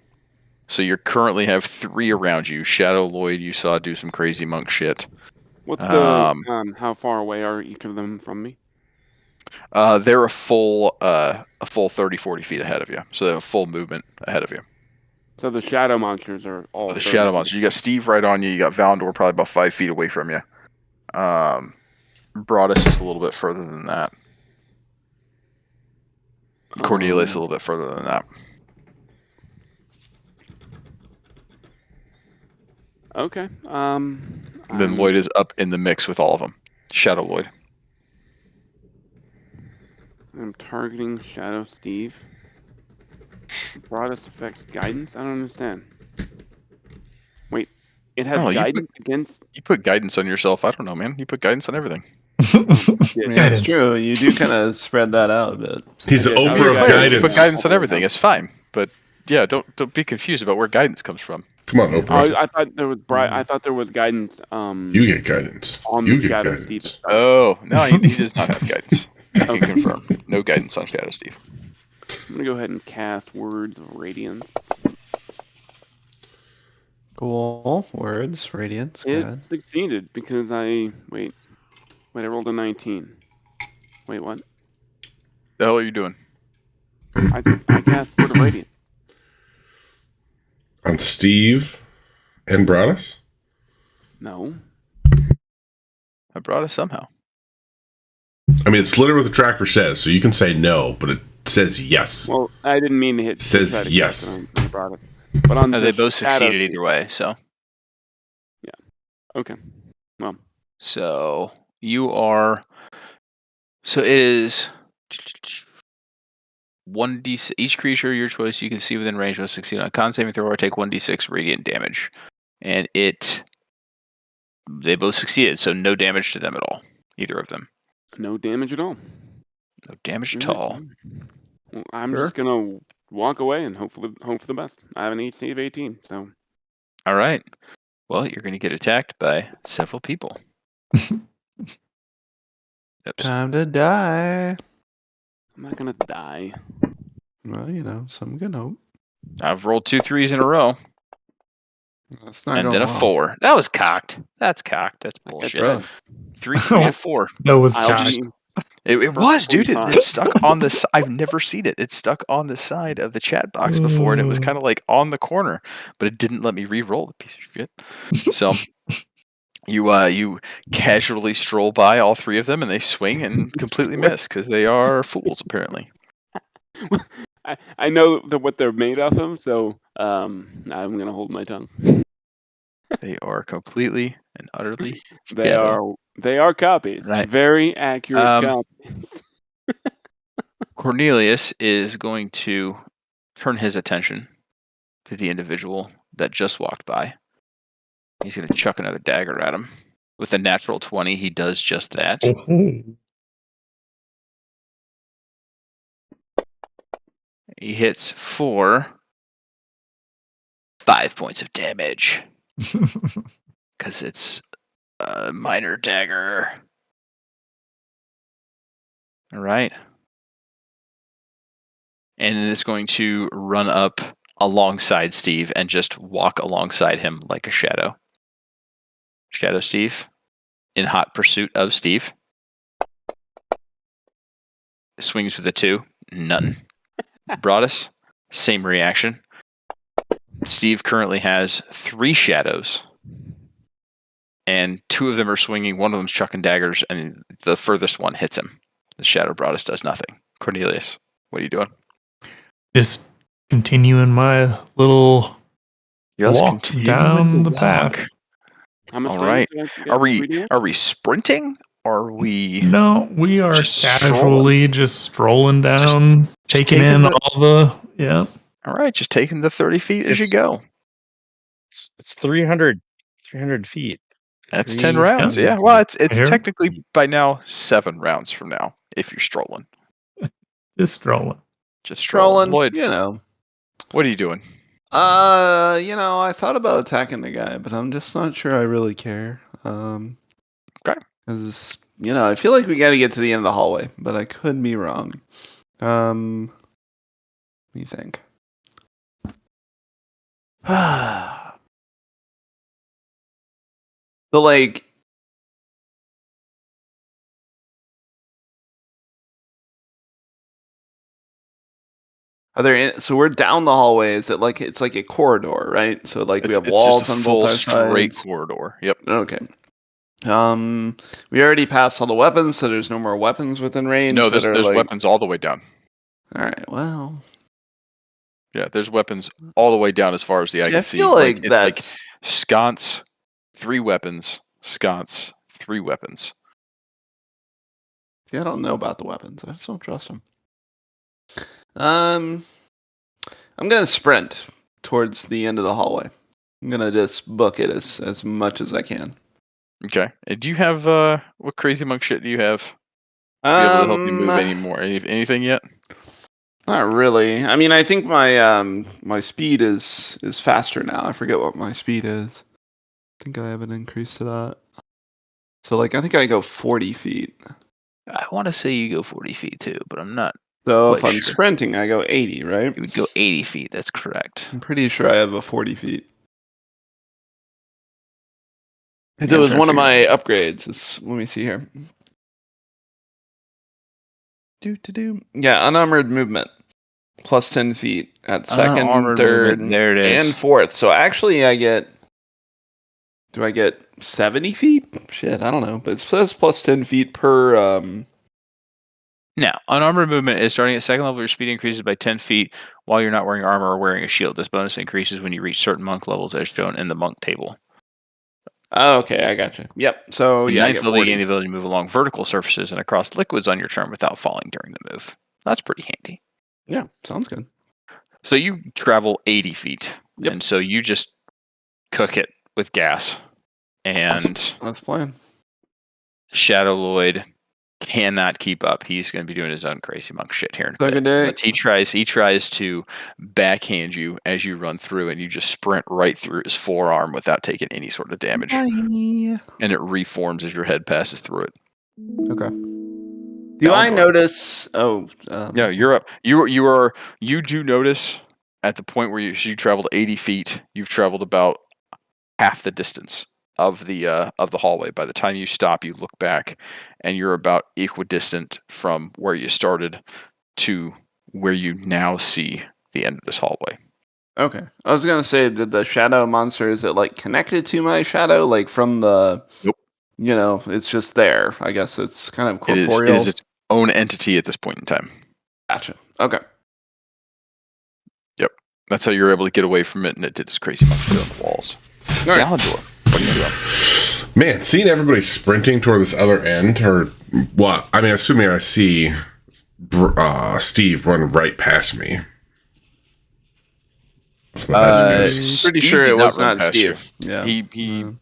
So you currently have 3 around you. Shadow Lloyd, you saw do some crazy monk shit. What's the how far away are each of them from me? They're a full 30, 40 feet ahead of you. So they have a full movement ahead of you. So the shadow monsters are all The 30 shadow feet. monster. You got Steve right on you. You got Valandor probably about 5 feet away from you. Broadus is a little bit further than that. Cornelius a little bit further than that. Okay. Then Lloyd is up in the mix with all of them. Shadow Lloyd. I'm targeting Shadow Steve. Broadus affects guidance? I don't understand. Wait, it has Oh, guidance against... You put guidance on yourself. I don't know, man. You put guidance on everything. Yeah. That's Guidance. true. You do kind of spread that out a bit. He's the I did. Oprah of I did. guidance. Put guidance on everything. It's fine, but yeah, don't be confused about where guidance comes from. Come on, Oprah. I thought there was I thought there was guidance. You get guidance. On You the get Shadow guidance. Steve. Oh no, he does not have guidance. I can confirm. No guidance on Shadow Steve. I'm gonna go ahead and cast Words of Radiance. Cool. Words, radiance. It Good. succeeded because I I rolled a 19. Wait, what? The hell are you doing? I cast Word of Radiance. On Steve and Broadus? No. I brought us somehow. I mean, it's literally what the tracker says, so you can say no, but it says yes. Well, I didn't mean to hit. Says try to cast yes. it on Broadus. But on No, the they both Shadow succeeded Steve- either way. So Okay. Well, so you are. So it is 1d. Each creature of your choice you can see within range must succeed on a con saving throw or take 1d6 radiant damage, and they both succeeded, so no damage to them at all. Either of them. no damage at all. No damage at Alright. all. Well, I'm Sure. just gonna walk away and hope for the best. I have an AC of 18, so All right. Well, you're going to get attacked by several people. Oops. Time to die. I'm not gonna die. Well, you know, some good hope. I've rolled 2 3s in a row, That's not and going then a well. 4. That was cocked. That's cocked. That's That's bullshit. rough. 3 3 and 4. That was I'll cocked. be It was, dude. It Perfectly stuck on the. I've never seen it. It stuck on the side of the chat box before, and it was kind of like on the corner, but it didn't let me re-roll the piece of shit. So you casually stroll by all 3 of them, and they swing and completely miss because they are fools apparently. I know what they're made off of, so I'm gonna hold my tongue. They are completely and utterly. They are copies. Right. Very accurate Um, copies. Cornelius is going to turn his attention to the individual that just walked by. He's going to chuck another dagger at him. With a natural 20, he does just that. Oh. He hits for 5 points of damage because it's a minor dagger. All right. And it's going to run up alongside Steve and just walk alongside him like a shadow. Shadow Steve, in hot pursuit of Steve. Swings with a 2. Nothing. Broadus, same reaction. Steve currently has 3 shadows. And 2 of them are swinging. One of them's chucking daggers, and the furthest one hits him. The shadow Broadus does nothing. Cornelius, what are you doing? Just continuing my little Just walk continuing down the walk. path. How much all damage right. do I get? Are we sprinting? Are we No, we are Just casually just strolling down, just taking taking in the- all the all right? Just taking the 30 feet as you It's- go. It's 300 feet. That's 10 Three- rounds. yeah. Yeah. Well, it's Here. technically by now 7 rounds from now if you're strolling. just strolling. Just strolling. Strolling, Lloyd, you know. what are you doing? You know, I thought about attacking the guy, but I'm just not sure I really care. Okay. Because, you know, I feel like we got to get to the end of the hallway, but I could be wrong. Let me think. So, like, are there? So we're down the hallway. Is it like it's like a corridor, right? So like we have walls just a on full both our straight sides. corridor. Yep. Okay. We already passed all the weapons, so there's no more weapons within range. No, that are there's like... weapons all the way down. All right. Well, Yeah, there's weapons all the way down as far as the eye see, I can see. feel like it's that's. like sconce, 3 weapons, sconce, 3 weapons. See, I don't know about the weapons. I just don't trust them. I'm gonna sprint towards the end of the hallway. I'm gonna just book it as much as I can. Okay. Do you have what crazy monk shit do you have to be able to help you move anymore? Anything yet? Not really. I mean, I think my my speed is faster now. I forget what my speed is. I think I have an increase to that. So like I think I go 40 feet. I want to say you go 40 feet too, but I'm not. So Quite if I'm sure. sprinting, I go 80, right? You would go 80 feet. That's correct. I'm pretty sure I have a 40 feet. Yeah, It I'm was trying to one of figure my upgrades. Let me see here. Yeah, unarmored movement. Plus 10 feet at second, Unarmored third, movement, there it is. and fourth. So actually I get... Do I get 70 feet? Shit, I don't know. But it says plus 10 feet per... Now, unarmored movement is starting at second level. Your speed increases by 10 feet while you're not wearing armor or wearing a shield. This bonus increases when you reach certain monk levels as shown in the monk table. Oh, okay, I gotcha. Yep, so In yeah, I ninth get level, you 40. gain the ability to move along vertical surfaces and across liquids on your turn without falling during the move. That's pretty handy. Yeah, sounds good. So you travel 80 feet. Yep. And so you just cook it with gas. And Awesome. Let's play. Shadow Lloyd cannot keep up. He's going to be doing his own crazy monk shit here in a Suck a bit. dick. But he tries to backhand you as you run through, and you just sprint right through his forearm without taking any sort of damage. Bye. And it reforms as your head passes through it. Okay. Do I Valandor. notice? Yeah, you're up. You do notice at the point where you traveled 80 feet, you've traveled about half the distance of the hallway. By the time you stop, you look back, and you're about equidistant from where you started to where you now see the end of this hallway. Okay. I was gonna say, did the shadow monster, is it like connected to my shadow, like from the? Nope. You know, it's just there. I guess it's kind of It corporeal. is its own entity at this point in time. Gotcha. Okay. Yep. That's how you're able to get away from it, and it did this crazy monk shit on the walls. All right. Valandor, what are you doing? Man, seeing everybody sprinting toward this other end, or what? I mean, assuming I see Steve run right past me. That's my best guess. Pretty Steve sure did it was run not past Steve. you. Yeah.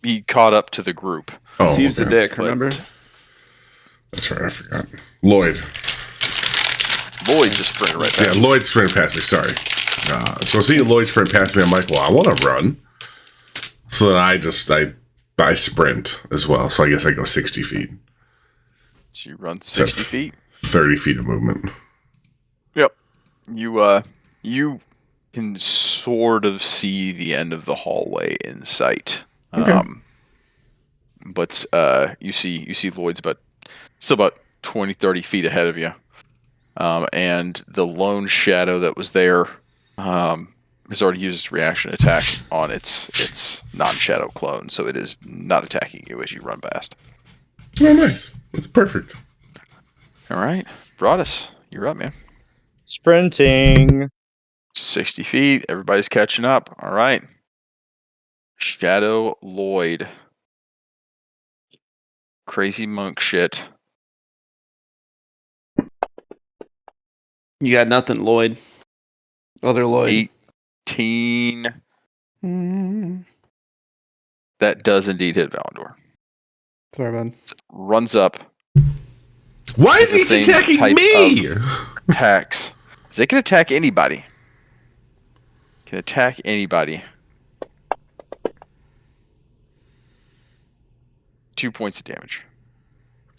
He caught up to the group. Oh, Steve's okay. the dick. But Remember? That's right, I forgot. Lloyd. Lloyd just sprinted right Yeah, past. Lloyd sprinted past me, sorry. So seeing Lloyd sprint past me, I'm like, well, I want to run. So then I sprint as well. So I guess I go 60 feet. So you run 60 feet. 30 feet of movement. Yep. You can sort of see the end of the hallway in sight. Okay. But you see Lloyd's still about 20, 30 feet ahead of you. And the lone shadow that was there has already used its reaction attack on its non-shadow clone, so it is not attacking you as you run past. Oh, nice. That's perfect. All right. Broadus, you're up, man. Sprinting. 60 feet. Everybody's catching up. All right. Shadow Lloyd. Crazy monk shit. You got nothing, Lloyd. Other Lloyd. 18. Mm. That does indeed hit Valandor. Sorry, man. Runs up. Why is The he same attacking type me? Attacks. They can attack anybody. Can attack anybody. 2 points of damage.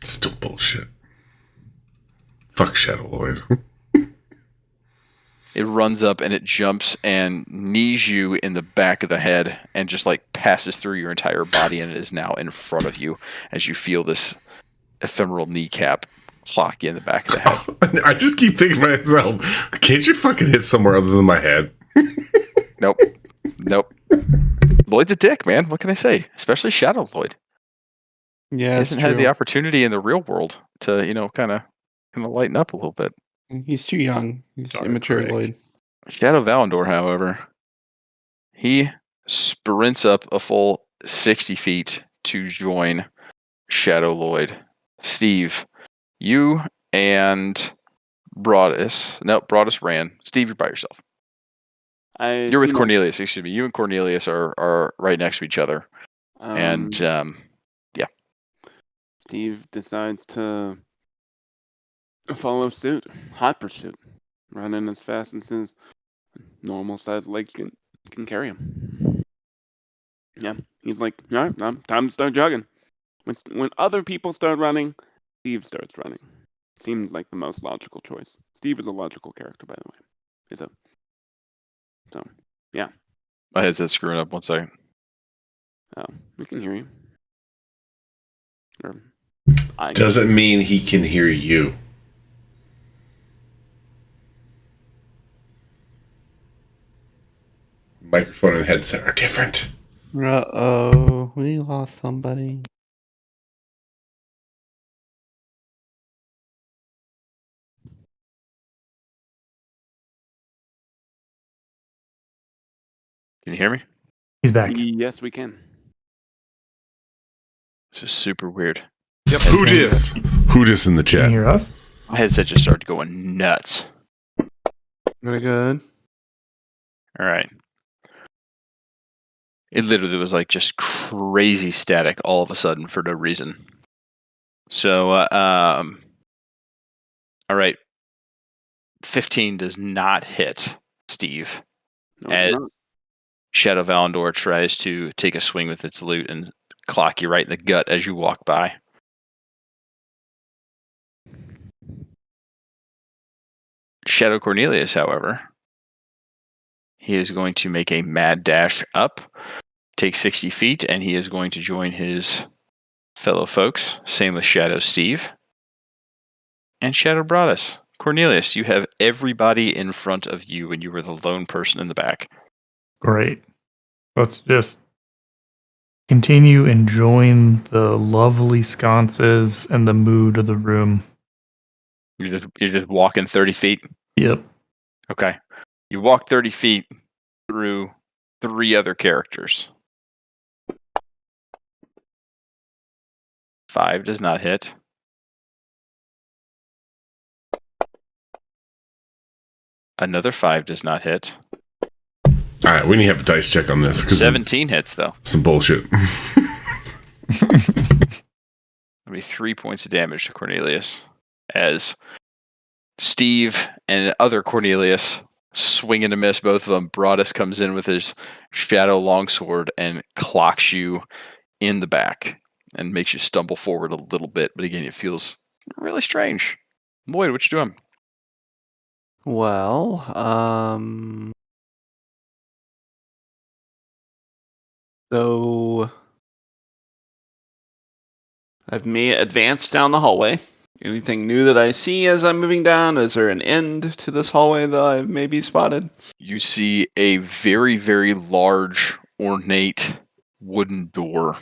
Still bullshit. Fuck Shadow Lloyd. It runs up and it jumps and knees you in the back of the head and just like passes through your entire body, and it is now in front of you as you feel this ephemeral kneecap clock you in the back of the head. I just keep thinking to myself, can't you fucking hit somewhere other than my head? Nope. Lloyd's a dick, man. What can I say? Especially Shadow Lloyd. Yeah, He it's hasn't had the true. opportunity in the real world to, kind of lighten up a little bit. He's too young. He's Darn immature, prick. Lloyd. Shadow Valandor, however, he sprints up a full 60 feet to join Shadow Lloyd. Steve, you and Broadus. Nope, Broadus ran. Steve, you're by yourself. You're with Cornelius, excuse me. You and Cornelius are right next to each other. And, yeah, Steve decides to follow suit. Hot pursuit. Running as fast as his normal sized legs can carry him. Yeah, he's like, all right, time to start jogging. When other people start running, Steve starts running. Seems like the most logical choice. Steve is a logical character, by the way. So, yeah. My headset's screwing up. 1 second. Oh, we can hear you. Or, Doesn't mean he can hear you. Microphone and headset are different. Uh-oh, we lost somebody. Can you hear me? He's back. Yes, we can. This is super weird. Who dis? Who dis in the Can you chat? hear us? My headset just started going nuts. Very good. All right. It literally was like just crazy static all of a sudden for no reason. So, all right. 15 does not hit Steve. No, it's not. Shadow Valandor tries to take a swing with its loot and clock you right in the gut as you walk by. Shadow Cornelius, however, he is going to make a mad dash up, take 60 feet, and he is going to join his fellow folks. Same with Shadow Steve. And Shadow Broadus. Cornelius, you have everybody in front of you, and you were the lone person in the back. Great. Let's just continue enjoying the lovely sconces and the mood of the room. You're just walking 30 feet. Yep. Okay. You walk 30 feet through 3 other characters. 5 does not hit. Another 5 does not hit. All right, we need to have a dice check on this. 17 hits, though. Some bullshit. That'll be 3 points of damage to Cornelius as Steve and other Cornelius swing and a miss, both of them. Broadus comes in with his shadow longsword and clocks you in the back and makes you stumble forward a little bit. But again, it feels really strange. Lloyd, what you doing? Well, so I've advanced down the hallway. Anything new that I see as I'm moving down? Is there an end to this hallway that I've maybe spotted? You see a very, very large, ornate wooden door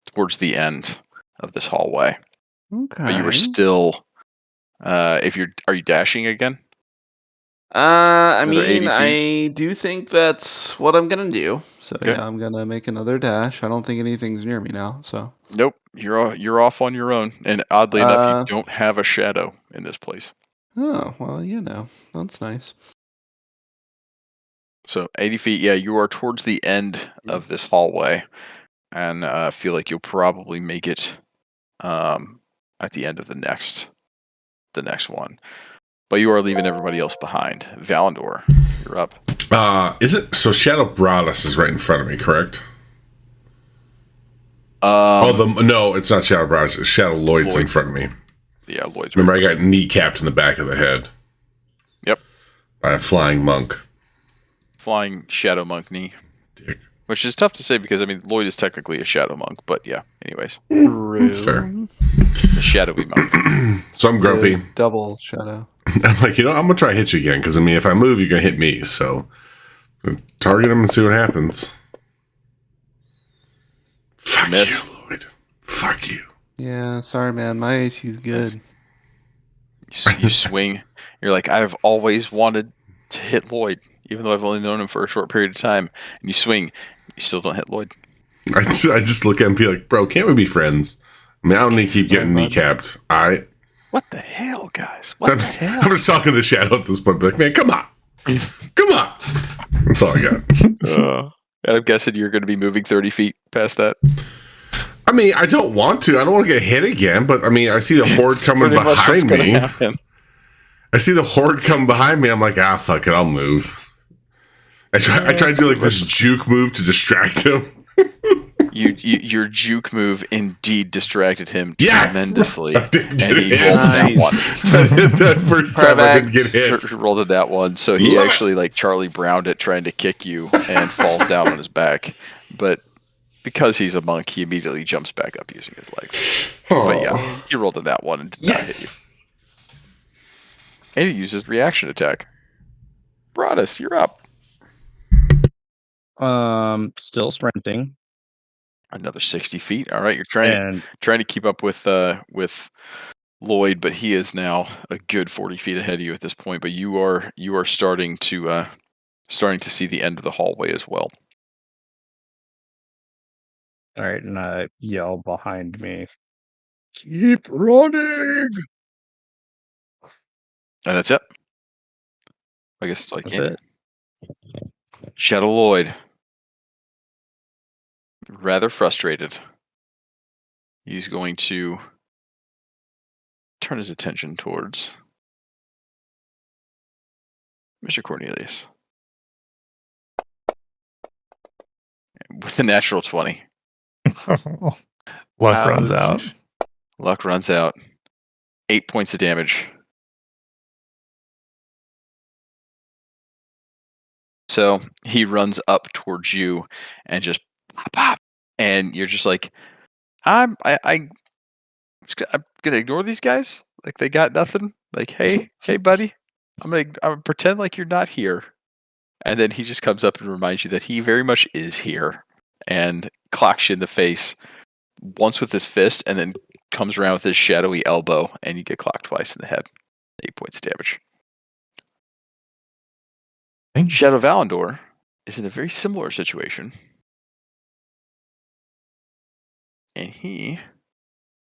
towards the end of this hallway. Okay. But you were still, are you dashing again? I Another 80 mean, I do think that's what I'm gonna do. So Okay. yeah, I'm gonna make another dash. I don't think anything's near me now. So Nope, you're off on your own. And oddly enough, you don't have a shadow in this place. oh well, that's nice. So 80 feet, yeah, you are towards the end of this hallway, and feel like you'll probably make it at the end of the next one. But you are leaving everybody else behind. Valandor, you're up. Is it so? Shadow Broadus is right in front of me, correct? No, it's not Shadow Broadus. It's Shadow Lloyd's in Lloyd. front of me. Yeah, Lloyd's. Remember, I right got kneecapped in the back of the head. Yep. By a flying monk. Flying Shadow Monk knee. Dick. Which is tough to say because, I mean, Lloyd is technically a Shadow Monk, but yeah, anyways. That's fair. The Shadowy Monk. So I'm grumpy. Double shadow. I'm like, I'm going to try to hit you again, because, I mean, if I move, you're going to hit me, so target him and see what happens. Fuck Miss. you, Lloyd. Fuck you. Yeah, sorry, man. My AC's good. You swing. You're like, I've always wanted to hit Lloyd, even though I've only known him for a short period of time. And you swing. You still don't hit Lloyd. I just look at him and be like, bro, can't we be friends? I mean, I don't need to keep getting kneecapped. All right? What the hell, guys? I'm just talking to the Shadow at this point. Be like, man, come on. Come on. That's all I got. And I'm guessing you're going to be moving 30 feet past that. I mean, I don't want to. I don't want to get hit again, but I mean, I see the horde It's coming pretty much what's behind gonna me. happen. I see the horde come behind me. I'm like, fuck it, I'll move. I try to do like this juke move to distract him. Your juke move indeed distracted him Yes! tremendously, I didn't get and he hit. rolled that Nice. one. That first time I didn't get hit. He rolled at that one, so he Love it. actually like Charlie Browned it, trying to kick you, and falls down on his back. But because he's a monk, he immediately jumps back up using his legs. But yeah, he rolled at that one and did not hit you. And he used his reaction attack. Broadus, you're up. Still sprinting. Another 60 feet. All right, you're trying to keep up with Lloyd, but he is now a good 40 feet ahead of you at this point. But you are starting to see the end of the hallway as well. All right, and I yell behind me, "Keep running!" And that's it. I guess it's like That's it. Shadow Lloyd, rather frustrated. He's going to turn his attention towards Mr. Cornelius with a natural 20. Luck runs out. Luck runs out. 8 points of damage. So he runs up towards you and just pop, and you're just like, I'm gonna ignore these guys. Like they got nothing. Like, hey, buddy, I'm gonna pretend like you're not here. And then he just comes up and reminds you that he very much is here, and clocks you in the face once with his fist, and then comes around with his shadowy elbow, and you get clocked twice in the head. 8 points of damage. Shadow Valandor is in a very similar situation. And he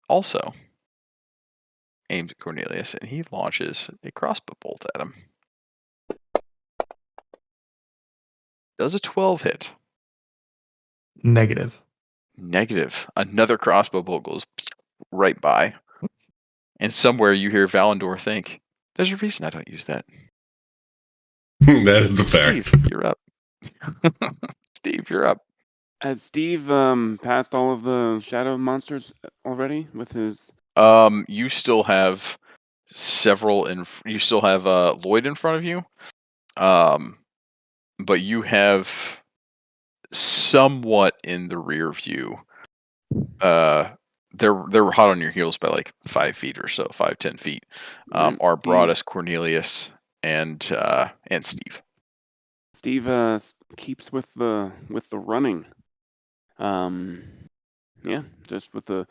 also aims at Cornelius, and he launches a crossbow bolt at him. Does a 12 hit? Negative. Another crossbow bolt goes right by. And somewhere you hear Valandor think, there's a reason I don't use that. That is a fact. Steve, you're up. Steve, you're up. Has Steve passed all of the shadow monsters already with his? You still have several you still have Lloyd in front of you. But you have somewhat in the rear view. They're hot on your heels by like 5 feet or so, 5-10 feet. Are Broadus, Cornelius, and Steve. Steve keeps with the running. Yeah, just with the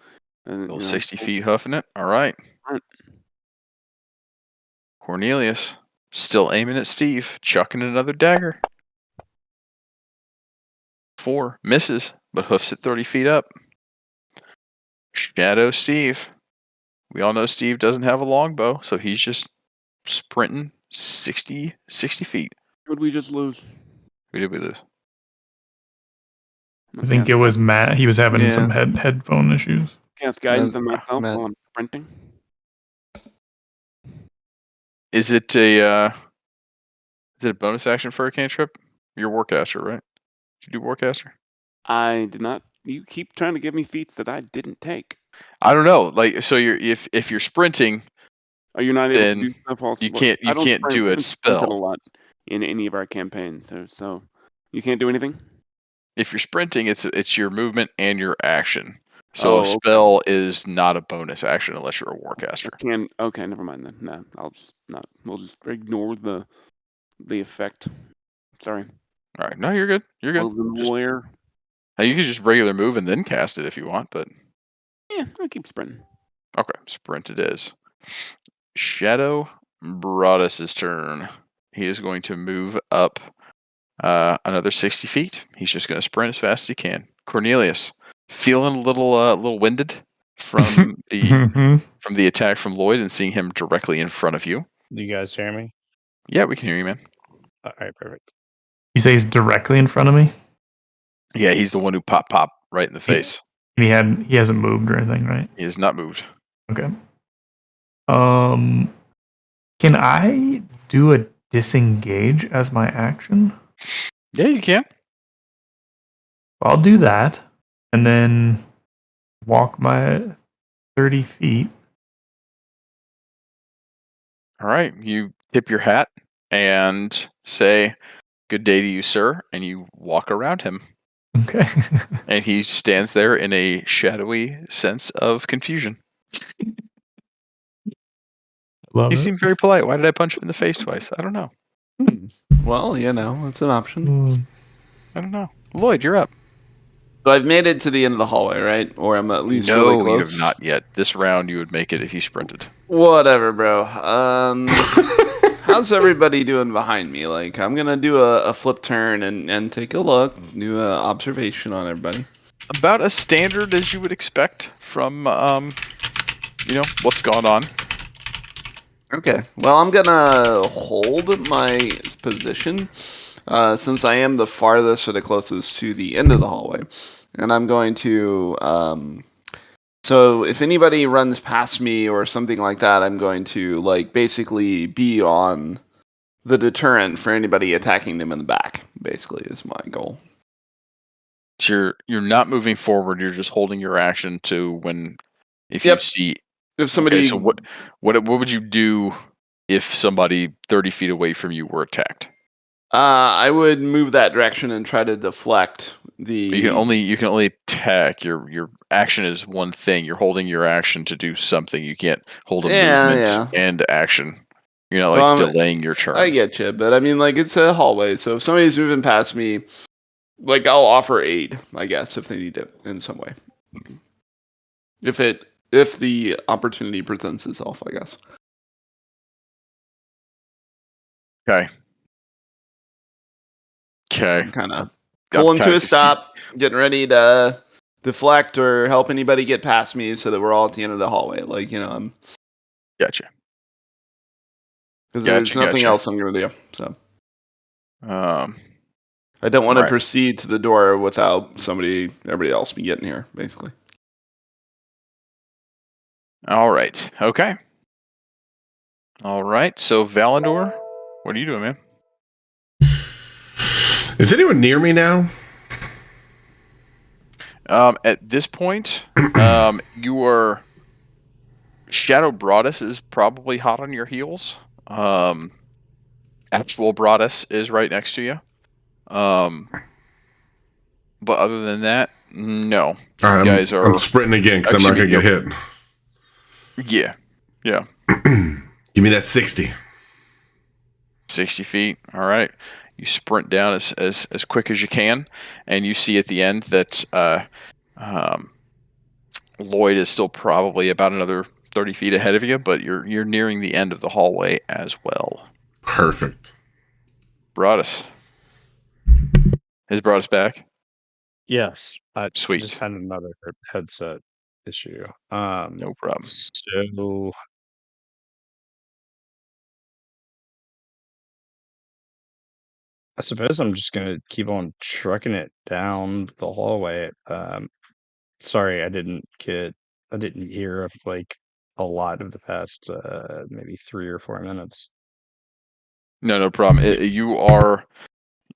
Little 60 feet hoofing it. All right. Cornelius still aiming at Steve, chucking another dagger. 4 misses, but hoofs it 30 feet up. Shadow Steve. We all know Steve doesn't have a longbow, so he's just sprinting 60 feet. Who did we just lose? Who did we lose? I think it was Matt. He was having some headphone issues. Cast guidance on myself Matt. while I'm sprinting. Is it a bonus action for a cantrip? You're Warcaster, right? Did you do Warcaster? I did not. You keep trying to give me feats that I didn't take. I don't know. Like, so you're if you're sprinting, Are you not then able to do stuff also? you can't do a spell. A lot in any of our campaigns, so you can't do anything. If you're sprinting, it's your movement and your action. So a spell is not a bonus action unless you're a Warcaster. Okay, never mind then. No, I'll just not. We'll just ignore the effect. Sorry. All right. No, you're good. You're good. Lawyer. You can just regular move and then cast it if you want, but Yeah, I'll keep sprinting. okay, sprint it is. Shadow Broadus' turn. He is going to move up another 60 feet. He's just going to sprint as fast as he can. Cornelius, feeling a little winded from the attack from Lloyd and seeing him directly in front of you. Do you guys hear me? Yeah, we can hear you, man. All right, perfect. You say he's directly in front of me? Yeah, he's the one who pop right in the face. He hasn't moved or anything, right? He has not moved. Okay. Can I do a disengage as my action? Yeah, you can. I'll do that, and then walk my 30 feet. All right. You tip your hat and say, "Good day to you, sir," and you walk around him. Okay. And he stands there in a shadowy sense of confusion. Love He it. seemed very polite. Why did I punch him in the face twice? I don't know. Well, it's an option. Mm. I don't know. Lloyd, you're up. So I've made it to the end of the hallway, right? Or I'm at least No, really you close. have not yet. This round, you would make it if you sprinted. Whatever, bro. How's everybody doing behind me? Like, I'm gonna do a flip turn and take a look, do a observation on everybody. About as standard as you would expect from, what's gone on. Okay. Well, I'm gonna hold my position, since I am the farthest or the closest to the end of the hallway, and I'm going to. So if anybody runs past me or something like that, I'm going to basically be on the deterrent for anybody attacking them in the back. Basically, is my goal. So you're not moving forward. You're just holding your action to if Yep. you see. If somebody, Okay, so what would you do if somebody 30 feet away from you were attacked? I would move that direction and try to deflect the. You can only attack. Your action is one thing. You're holding your action to do something. You can't hold a movement and action. You're not delaying your turn. I get you, but I mean, it's a hallway, so if somebody's moving past me, I'll offer aid, I guess, if they need it in some way. If the opportunity presents itself, I guess. Okay. I'm kind of pulling to a stop, getting ready to deflect or help anybody get past me so that we're all at the end of the hallway. I'm. Gotcha. Because there's nothing else I'm going to do. So. I don't want to proceed to the door without everybody else be getting here, basically. All right. Okay. All right. So Valandor, what are you doing, man? Is anyone near me now? At this point, you are. Shadow Broadus is probably hot on your heels. Actual Broadus is right next to you. But other than that, no. You guys are. I'm sprinting again because I'm not going to get hit. Yeah. Yeah. Give me that 60. 60 feet. All right. You sprint down as quick as you can, and you see at the end that Lloyd is still probably about another 30 feet ahead of you, but you're nearing the end of the hallway as well. Perfect. Broadus. Is Broadus back? Yes. I Sweet. just had another headset issue. No problem. So I suppose I'm just gonna keep on trucking it down the hallway. Sorry, I didn't hear of a lot of the past maybe 3 or 4 minutes. No problem.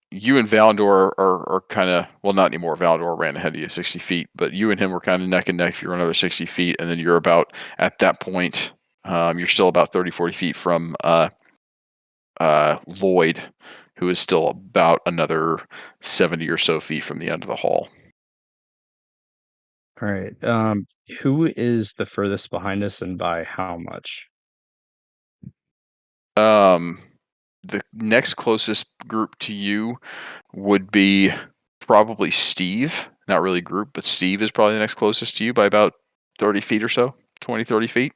You and Valandor are kind of, well, not anymore. Valandor ran ahead of you 60 feet, but you and him were kind of neck and neck for another 60 feet, and then you're about, at that point, you're still about 30, 40 feet from Lloyd, who is still about another 70 or so feet from the end of the hall. All right. Who is the furthest behind us and by how much? The next closest group to you would be probably Steve. Not really group, but Steve is probably the next closest to you by about 30 feet or so, 20, 30 feet.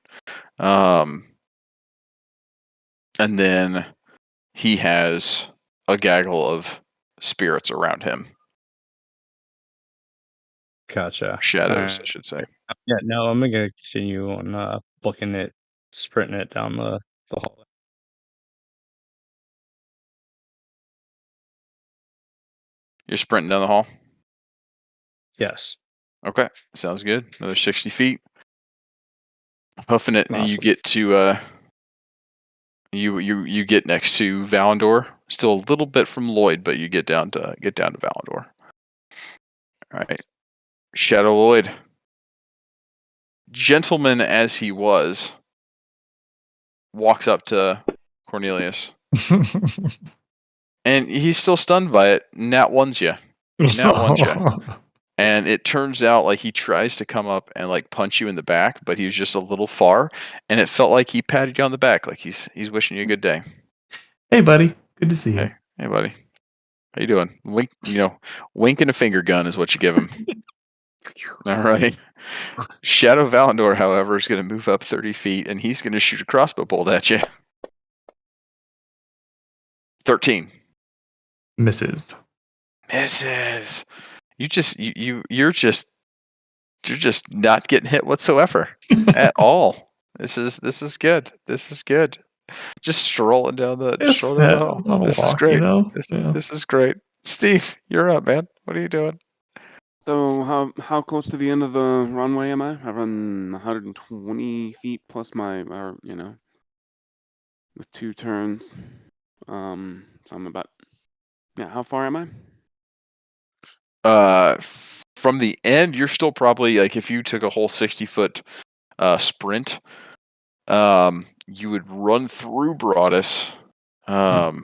And then he has a gaggle of spirits around him. Gotcha. Shadows, I should say. Yeah, no, I'm gonna continue on sprinting it down the hallway. You're sprinting down the hall? Yes. Okay, sounds good. Another 60 feet. Huffing it, and you Awesome. get to you get next to Valandor. Still a little bit from Lloyd, but you get down to Valandor. All right, Shadow Lloyd, gentleman as he was, walks up to Cornelius, and he's still stunned by it. Nat ones you. Nat ones you. And it turns out like he tries to come up and like punch you in the back, but he was just a little far, and it felt like he patted you on the back, like he's wishing you a good day. Hey, buddy. Good to see you. Hey, buddy, how you doing? Wink, wink and a finger gun is what you give him. All right. Shadow Valandor, however, is going to move up 30 feet, and he's going to shoot a crossbow bolt at you. 13 Misses. misses. You're just not getting hit whatsoever at all. This is good. This is good. Just strolling down the hall. This is great. You know? This is great. Steve, you're up, man. What are you doing? So how close to the end of the runway am I? I run 120 feet plus or with 2 turns. So I'm about. Yeah, how far am I? From the end, you're still probably like if you took a whole 60-foot sprint, you would run through Broadus. The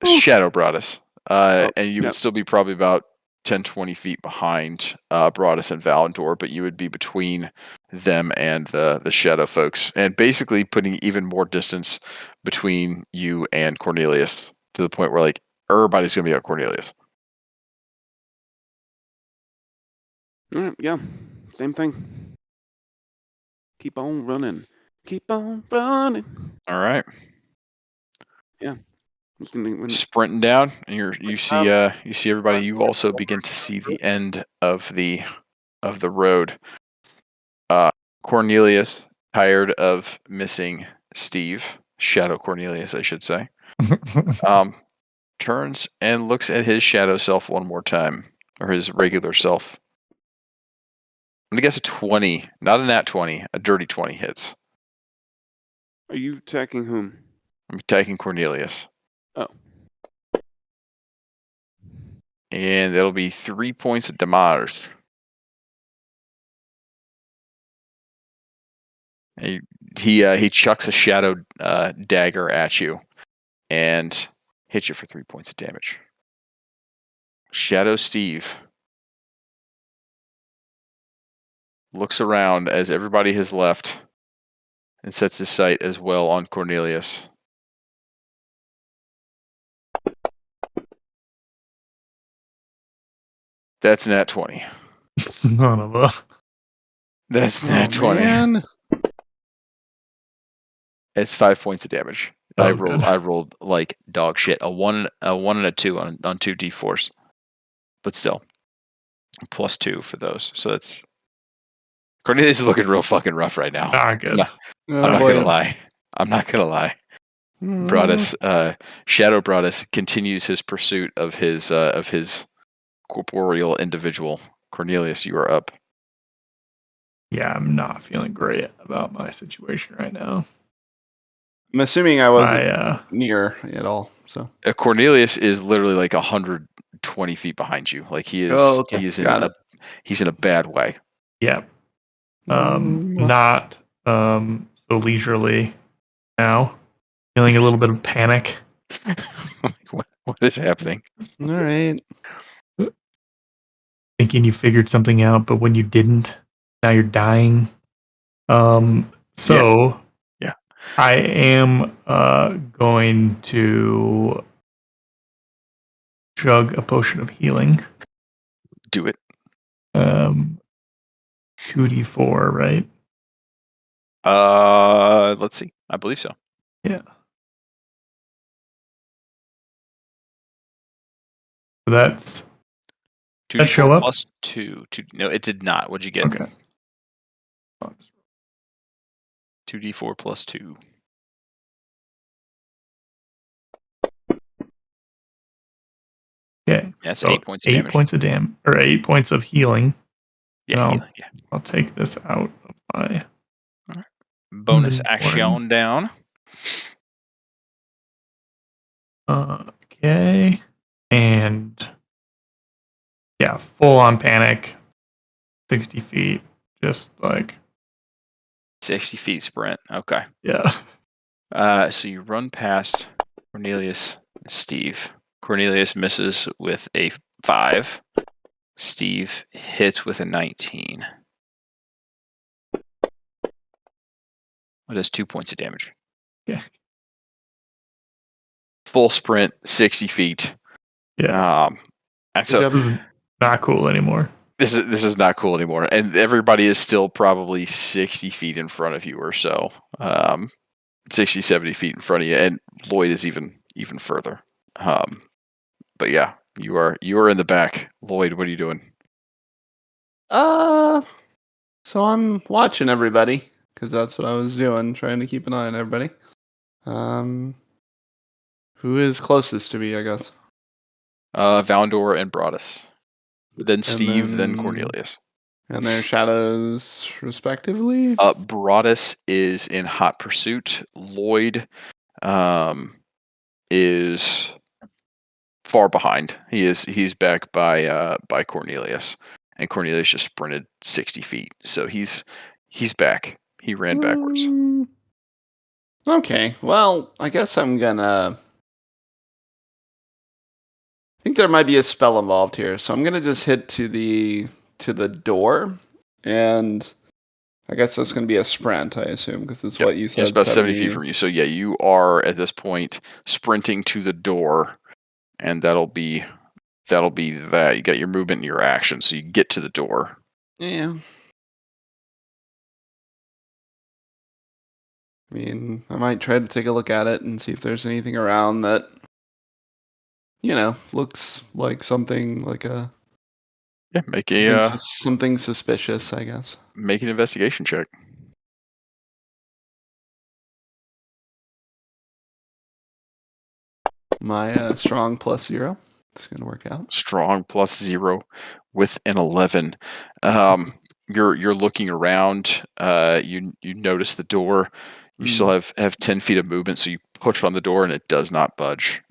Shadow Broadus. And you would still be probably about 10, 20 feet behind Broadus and Valandor, but you would be between them and the Shadow folks, and basically putting even more distance between you and Cornelius to the point where like everybody's going to be at Cornelius. Yeah, same thing. Keep on running. Keep on running. All right. Yeah. Sprinting down, and you see everybody. You also begin to see the end of the road. Cornelius, tired of missing Steve, Shadow Cornelius, I should say, turns and looks at his shadow self one more time, or his regular self. I'm gonna guess a 20, not a nat 20, a dirty 20 hits. Are you attacking whom? I'm attacking Cornelius. Oh. And that'll be 3 points of damage. He chucks a shadow dagger at you and hits you for 3 points of damage. Shadow Steve looks around as everybody has left and sets his sight as well on Cornelius. That's nat 20. Son of a. That's nat 20. Man. It's 5 points of damage. Oh, I rolled like dog shit. A 1 and a 2 on 2 d4s. But still. +2 for those. So that's Cornelius is looking real fucking rough right now. Not good. I'm not gonna lie. I'm not gonna lie. Broadus, Shadow Broadus continues his pursuit of his corporeal individual. Cornelius, you are up. Yeah, I'm not feeling great about my situation right now. I'm assuming I wasn't near at all. So Cornelius is literally like 120 feet behind you. Like he is. Oh, okay. He's Got it. He's in a bad way. Yeah. Not so leisurely now. Feeling a little bit of panic. What is happening? All right. Thinking you figured something out, but when you didn't, now you're dying. So Yeah. I am going to chug a potion of healing. Do it. 2d4, right? Let's see. I believe so. Yeah. So that's 2d4 that show up? plus 2. No, it did not. What'd you get? Okay. 2d4 plus 2. Okay. That's So 8 points of 8 damage. points of or 8 points of healing. Yeah, No. healing, yeah. I'll take this out of my Bonus inventory. action down. Okay. And yeah, full on panic. 60 feet. Just like 60 feet sprint. Okay. yeah. So you run past Cornelius and Steve. Cornelius misses with a 5. Steve hits with a 19. What does 2 points of damage? Yeah. Full sprint, 60 feet. Yeah. And so This is not cool anymore. this is not cool anymore, and everybody is still probably 60 feet in front of you or so. 60, 70 feet in front of you, and Lloyd is even further. But yeah, you are in the back. Lloyd, what are you doing? So I'm watching everybody because that's what I was doing, trying to keep an eye on everybody. Who is closest to me, I guess? Valdor and Broadus. Then Steve, then then- Cornelius. And their shadows, respectively. Broadus is in hot pursuit. Lloyd is far behind. He's back by Cornelius, and Cornelius just sprinted 60 feet, so he's back. He ran backwards. Okay, well, I guess I'm gonna. I think there might be a spell involved here, so I'm gonna just hit to the door, and I guess that's gonna be a sprint, I assume, because it's what you said. Yeah, it's about 70 feet from you. So yeah, you are at this point sprinting to the door, and that'll be that. You got your movement and your action, so you get to the door. Yeah. I mean, I might try to take a look at it and see if there's anything around that, looks like something like a Yeah, make a something suspicious, I guess. make an investigation check. My strong +0. It's gonna work out. Strong +0 with an 11. You're looking around. You notice the door. You still have 10 feet of movement, so you push on the door and it does not budge.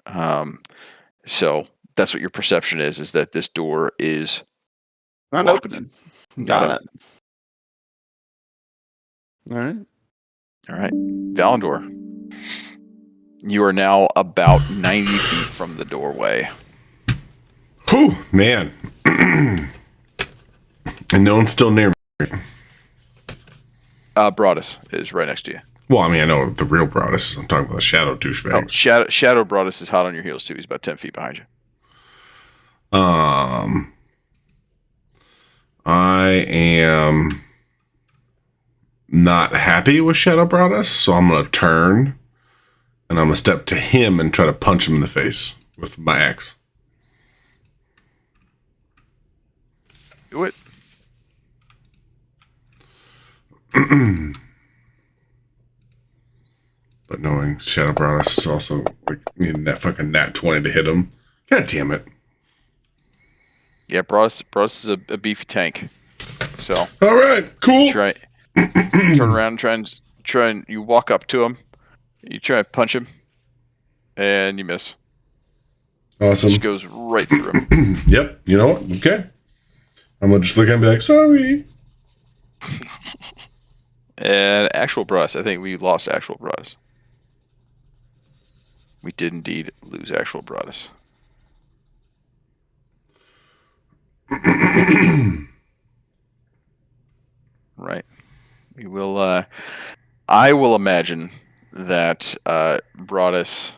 So that's what your perception is that this door is Not locked. opening. Not Got it. All right. All right, Valandor. You are now about 90 feet from the doorway. Whew, man. And no one's still near me. Broadus is right next to you. Well, I mean, I know the real Broadus. I'm talking about the shadow douchebag. Oh, Shadow Broadus is hot on your heels too. He's about 10 feet behind you. I am not happy with Shadow Broadus, so I'm going to turn and I'm going to step to him and try to punch him in the face with my axe. Do it. But knowing Shadow Broadus is also like needing that fucking nat 20 to hit him. God damn it. Yeah, Broadus is a beefy tank. So All right, cool. turn around, try and you walk up to him. You try and punch him, and you miss. Awesome. Just goes right through him. Yep. You know what? Okay. I'm going to just look at him and be like, sorry. And actual Broadus, I think we lost actual Broadus. We did indeed lose actual Broadus. Right. We will. I will imagine that Broadus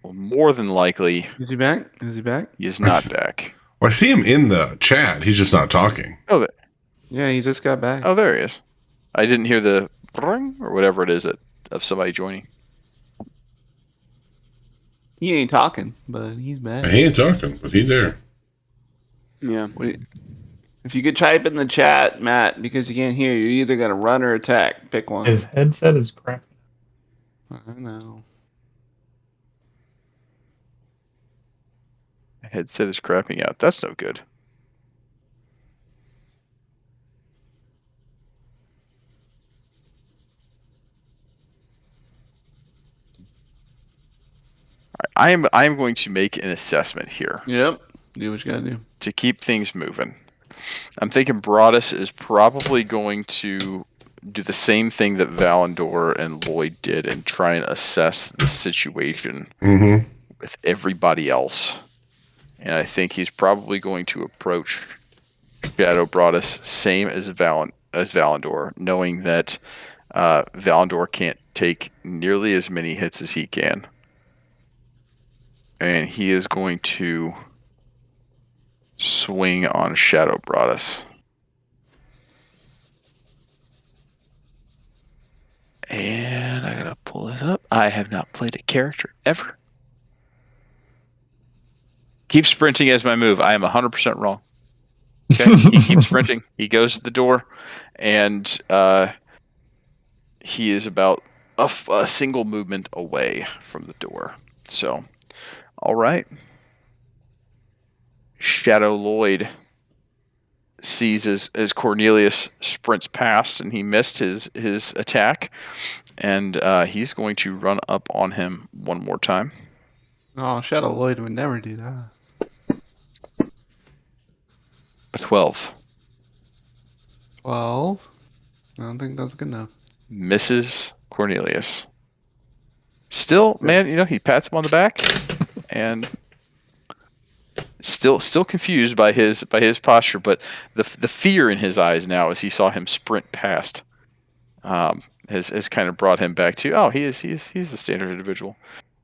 will more than likely Is he back? Is he back? he is not back. Well, I see him in the chat. He's just not talking. Oh, Yeah, he just got back. oh, there he is. I didn't hear the brrrring or whatever it is of somebody joining. He ain't talking, but he's back. He ain't talking, but he's there. Yeah. If you could type in the chat, Matt, because you can't hear, you're either gonna run or attack. Pick one. His headset is crappy. I know. Headset is crapping out. That's no good. All right, I am going to make an assessment here Yep. Do what you gotta do. to keep things moving. I'm thinking Broadus is probably going to do the same thing that Valendor and Lloyd did and try and assess the situation Mm-hmm. with everybody else. And I think he's probably going to approach Shadow Broadus same as Valendor, knowing that Valendor can't take nearly as many hits as he can. And he is going to swing on Shadow Broadus. And I gotta pull it up. I have not played a character ever. Keep sprinting as my move. I am 100% wrong. Okay, he keeps sprinting. He goes to the door, and he is about a single movement away from the door. So, all right. Shadow Lloyd sees as Cornelius sprints past, and he missed his attack, and he's going to run up on him one more time. Oh, Shadow Lloyd would never do that. A 12. 12. I don't think that's good enough. Misses Cornelius. Still, man, he pats him on the back, and still confused by his posture, but the fear in his eyes now as he saw him sprint past has kind of brought him back to he's a standard individual.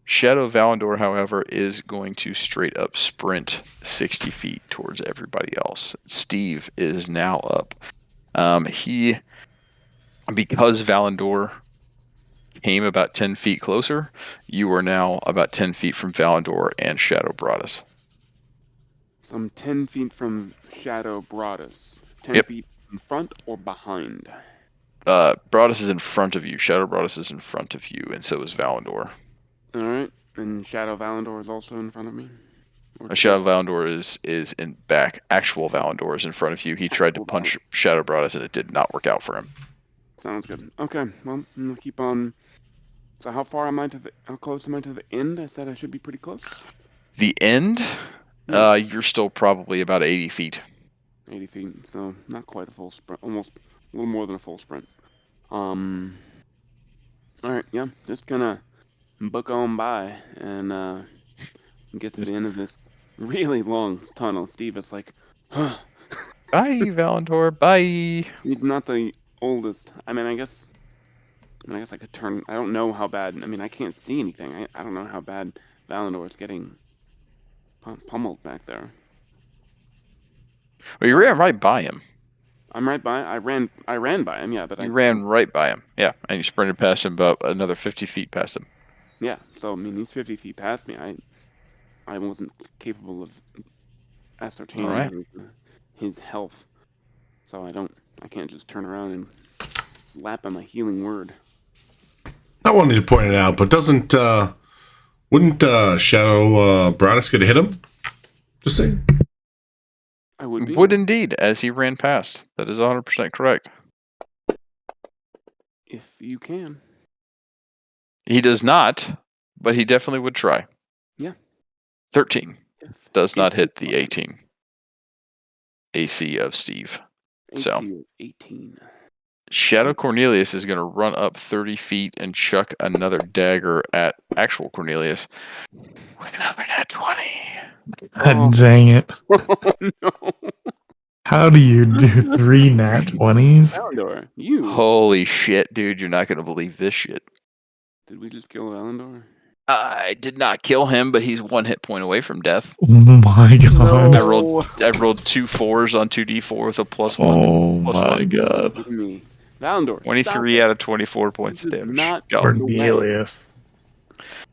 Shadow Valendor, however, is going to straight up sprint 60 feet towards everybody else. Steve is now up. Because Valendor came about 10 feet closer, you are now about 10 feet from Valendor and Shadow Broadus. So I'm 10 feet from Shadow Broadus. 10 Yep. feet in front or behind? Broadus is in front of you. Shadow Broadus is in front of you, and so is Valendor. Alright. And Shadow Valendor is also in front of me? Or Shadow Valendor is in back. Actual Valendor is in front of you. He tried to punch Shadow Broadus, and it did not work out for him. Sounds good. Okay, well, I'm gonna keep on. So how close am I to the end? I said I should be pretty close. The end, you're still probably about 80 feet. 80 feet, so not quite a full sprint. Almost a little more than a full sprint. Alright, yeah, just gonna book on by and get to the end of this really long tunnel. Steve is like, Bye, Valendor. Bye. he's not the oldest. I guess I could turn. I don't know how bad. I can't see anything. I don't know how bad Valendor is getting pummeled back there. Well, you ran right by him. I'm right by. I ran by him. Yeah, but You ran right by him. Yeah, and you sprinted past him about another 50 feet past him. Yeah. So he's 50 feet past me. I wasn't capable of ascertaining Alright. his health. So I can't just turn around and slap him a healing word. I wanted to point it out, but wouldn't Shadow Broadus get to hit him? Just saying. I would be. Would indeed, as he ran past. That is 100% correct. If you can. He does not, but he definitely would try. Yeah. 13 If does not hit the 18 AC of Steve. So. AC of 18. Shadow Cornelius is going to run up 30 feet and chuck another dagger at actual Cornelius with another nat 20. God dang it. Oh, no. How do you do 3 nat 20s? Valendor, you. Holy shit, dude. You're not going to believe this shit. Did we just kill Valendor? I did not kill him, but he's 1 hit point away from death. Oh my god. I rolled 2 4s on 2d4 with a +1. Oh plus my one. god. Give me. Valendor. 23 out of 24 points of This is damage. not Go. Cornelius.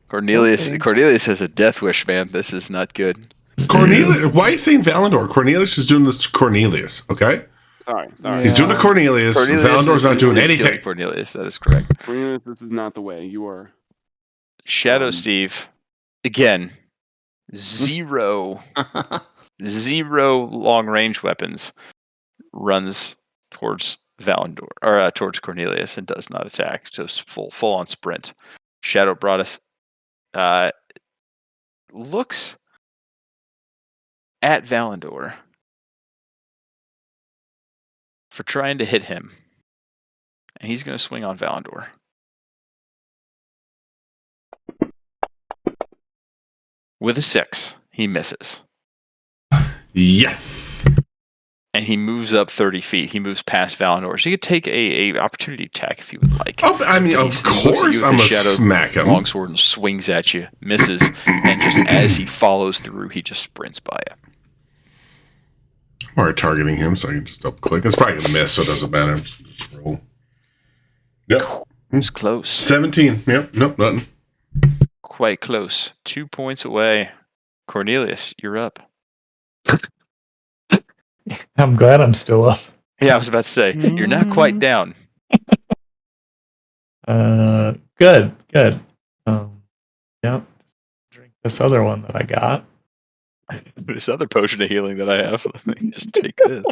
Cornelius. Okay. Cornelius has a death wish, man. This is not good. Cornelius. Why are you saying Valendor? Cornelius is doing this to Cornelius, okay? Sorry. He's doing it to Cornelius. Valendor's not doing is killing anything. Cornelius, that is correct. Cornelius, this is not the way. You are. Shadow Steve, again, zero long range weapons, runs towards Valandor or towards Cornelius and does not attack. Just full on sprint. Shadow Broadus looks at Valandor for trying to hit him, and he's going to swing on Valandor. With a 6, he misses. Yes. And he moves up 30 feet. He moves past Valandor. So you could take a opportunity attack if you would like. Oh, I mean, But of he looks at course you with I'm his going to shadow smack him. longsword and swings at you, misses, and just as he follows through, he just sprints by you. I'm already targeting him, so I can just double click. It's probably going to miss, so it doesn't matter. Just roll. Yep. It's close. 17. Yep. Nope, nothing. Quite close. 2 points away. Cornelius, you're up. I'm glad I'm still up. Yeah, I was about to say, you're not quite down. Good. Yep. Drink this other one that I got. This other potion of healing that I have, let me just take this.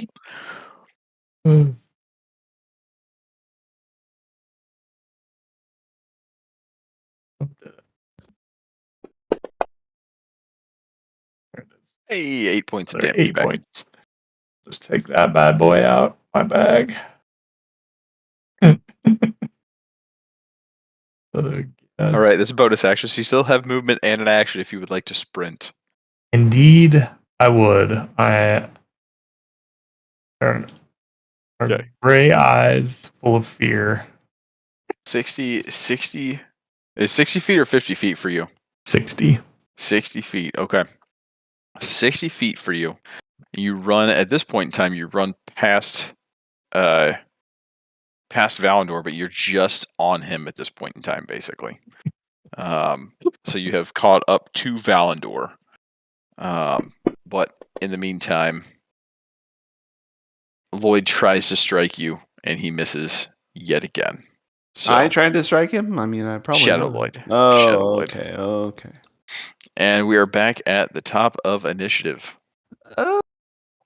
Hey, 8 points of damage 8 back. points. Just take that bad boy out my bag. All right, this is a bonus action, so you still have movement and an action if you would like to sprint. Indeed, I would. I turn Okay. gray eyes full of fear. 60 is 60 feet or 50 feet for you? 60. 60 feet, okay. 60 feet for you. You run, at this point in time, you run past Valandor, but you're just on him at this point in time, basically. So you have caught up to Valandor. But in the meantime, Lloyd tries to strike you, and he misses yet again. So, I tried to strike him. I mean, I probably Shadow would've. Lloyd. Oh, Shadow Lloyd. okay. And we are back at the top of initiative. Oh,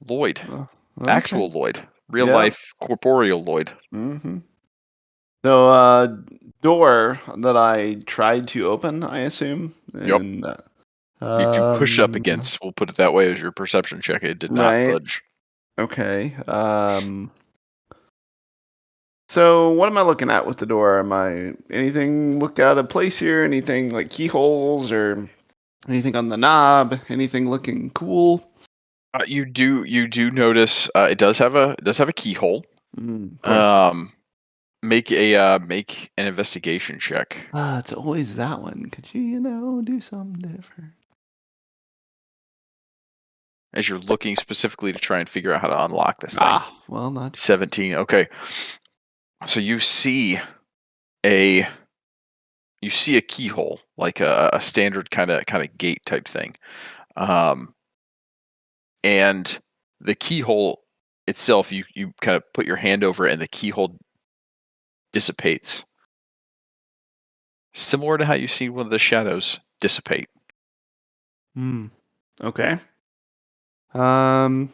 Lloyd. okay. Actual Lloyd. Real Yeah. life, corporeal Lloyd. Mm-hmm. So, door that I tried to open, I assume. Yep. And, You do push up against, we'll put it that way, as your perception check. It did not Right. budge. Okay. So what am I looking at with the door? Am I anything look out of place here? Anything like keyholes or anything on the knob? Anything looking cool? You do notice it does have a keyhole. Cool. Make an investigation check. It's always that one. Could you do something different? As you're looking specifically to try and figure out how to unlock this thing. Well, not 17. Okay. So you see a keyhole, like a standard kind of gate type thing. And the keyhole itself, you kind of put your hand over it and the keyhole dissipates. Similar to how you've seen one of the shadows dissipate. Okay. So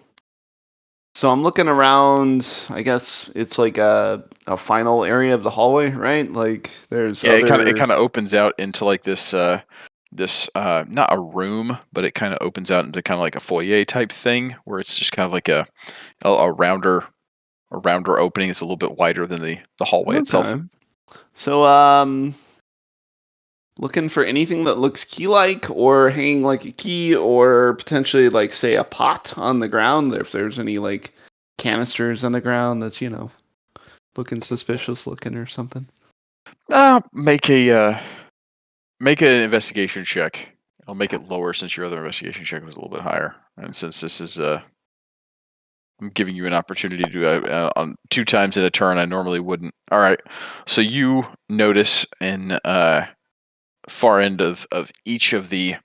I'm looking around. I guess it's like a final area of the hallway, right? Like there's it kind of opens out into like this not a room, but it kind of opens out into kind of like a foyer type thing where it's just kind of like a rounder opening. It's a little bit wider than the hallway itself. So looking for anything that looks key-like or hanging like a key or potentially like say a pot on the ground if there's any like canisters on the ground that's looking suspicious looking or something. Make an investigation check. I'll make it lower since your other investigation check was a little bit higher, and since this is I'm giving you an opportunity to do on 2 times in a turn. I normally wouldn't. All right, so you notice in far end of each of the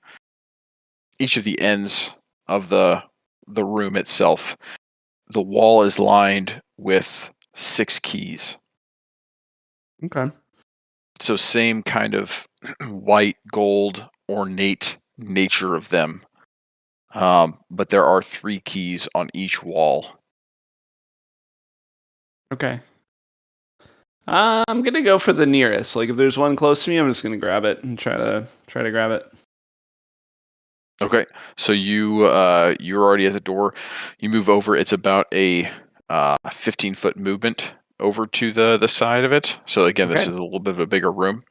ends of the room itself, the wall is lined with 6 keys. Okay. So same kind of white, gold, ornate nature of them. But there are 3 keys on each wall. Okay. I'm gonna go for the nearest. Like if there's one close to me, I'm just gonna grab it and try to grab it. Okay, so you're already at the door. You move over. It's about a 15-foot movement over to the side of it. So again, this Okay. is a little bit of a bigger room.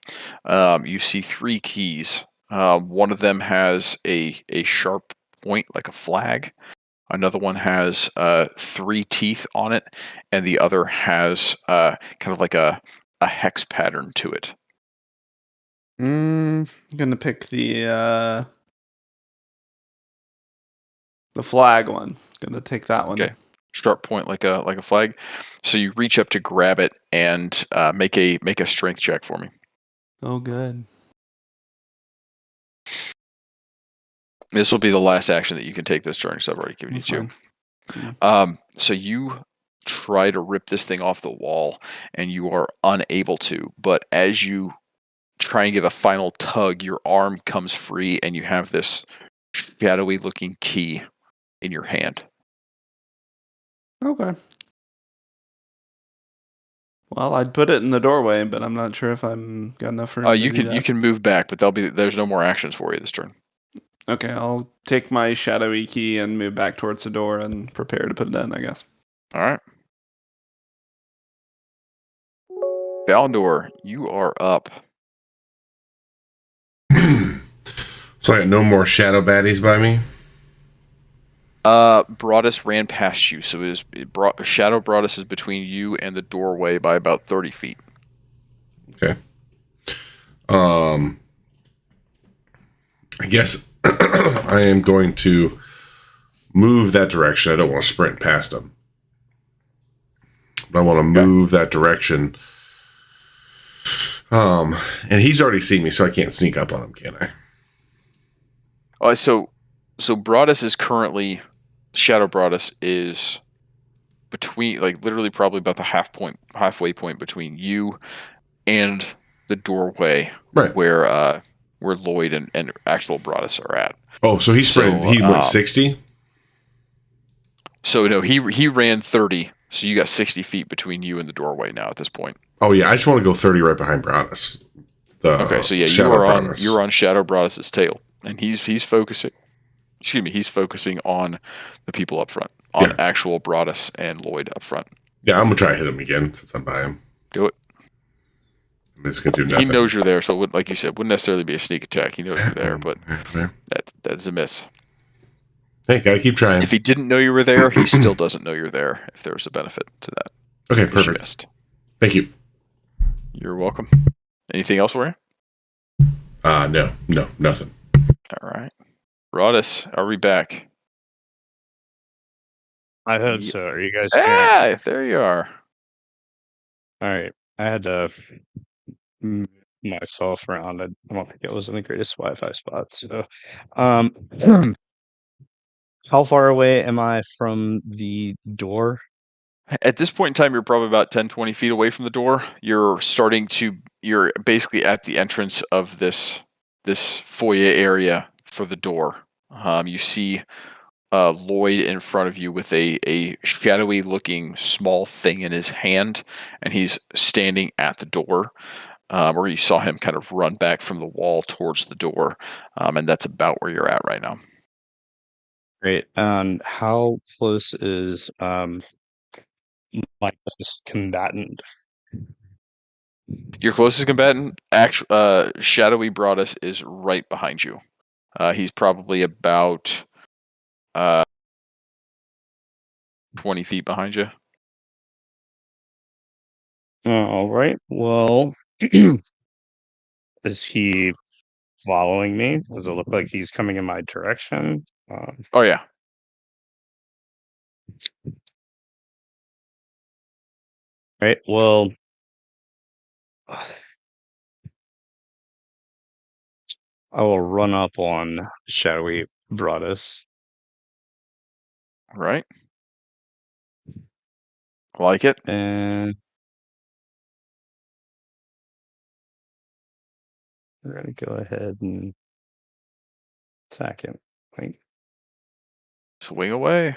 You see 3 keys. One of them has a sharp point like a flag. Another one has 3 teeth on it, and the other has kind of like a hex pattern to it. I'm gonna pick the flag one. Gonna take that one. Okay. Sharp point like a flag. So you reach up to grab it and make a strength check for me. Oh, good. This will be the last action that you can take this turn, so I've already given you That's 2. fine. So you try to rip this thing off the wall, and you are unable to. But as you try and give a final tug, your arm comes free, and you have this shadowy-looking key in your hand. Okay. Well, I'd put it in the doorway, but I'm not sure if I'm got enough room to You do can that. move back, but there's no more actions for you this turn. Okay, I'll take my shadowy key and move back towards the door and prepare to put it in, I guess. All right. Valdor, you are up. So I got no more shadow baddies by me. Broadus ran past you, so Shadow Broadus is between you and the doorway by about 30 feet. Okay. I guess I am going to move that direction. I don't want to sprint past him, but I want to move that direction. And he's already seen me, so I can't sneak up on him, can I? So Broadus is currently Shadow Broadus is between, like, literally probably about the halfway point between you and the doorway, Right. where Lloyd and actual Broadus are at. Oh, so he sprinted. He went 60. So no, he ran 30. So you got 60 feet between you and the doorway now at this point. Oh yeah, I just want to go 30 right behind Broadus. Okay, so yeah, you're on Shadow Broadus's tail, and he's focusing. Excuse me, he's focusing on the people up front, on actual Broadus and Lloyd up front. Yeah, I'm gonna try to hit him again since I'm by him. Do it. This can do nothing. He knows you're there, so it would, like you said, wouldn't necessarily be a sneak attack. He knows you're there, but that's a miss. Hey, gotta keep trying. If he didn't know you were there, he still doesn't know you're there. If there's a benefit to that. Okay, perfect. Thank you. You're welcome. Anything else for you? No, nothing. All right. Broadus, are we back? I hope so. Are you guys? Ah, there you are. All right. I had to move myself around. I don't think it was in the greatest Wi-Fi spot. So, how far away am I from the door? At this point in time, you're probably about 10, 20 feet away from the door. You're basically at the entrance of this foyer area for the door. You see Lloyd in front of you with a shadowy looking small thing in his hand, and he's standing at the door, where you saw him kind of run back from the wall towards the door, and that's about where you're at right now. Great. And how close is my closest combatant? Your closest combatant, Shadowy Broadus, is right behind you. He's probably about 20 feet behind you. All right. Well, is he following me? Does it look like he's coming in my direction? Oh yeah. Right. Well, I will run up on Shadowy Broadus. Right. Like it. And we're going to go ahead and Second. Wait. Swing away.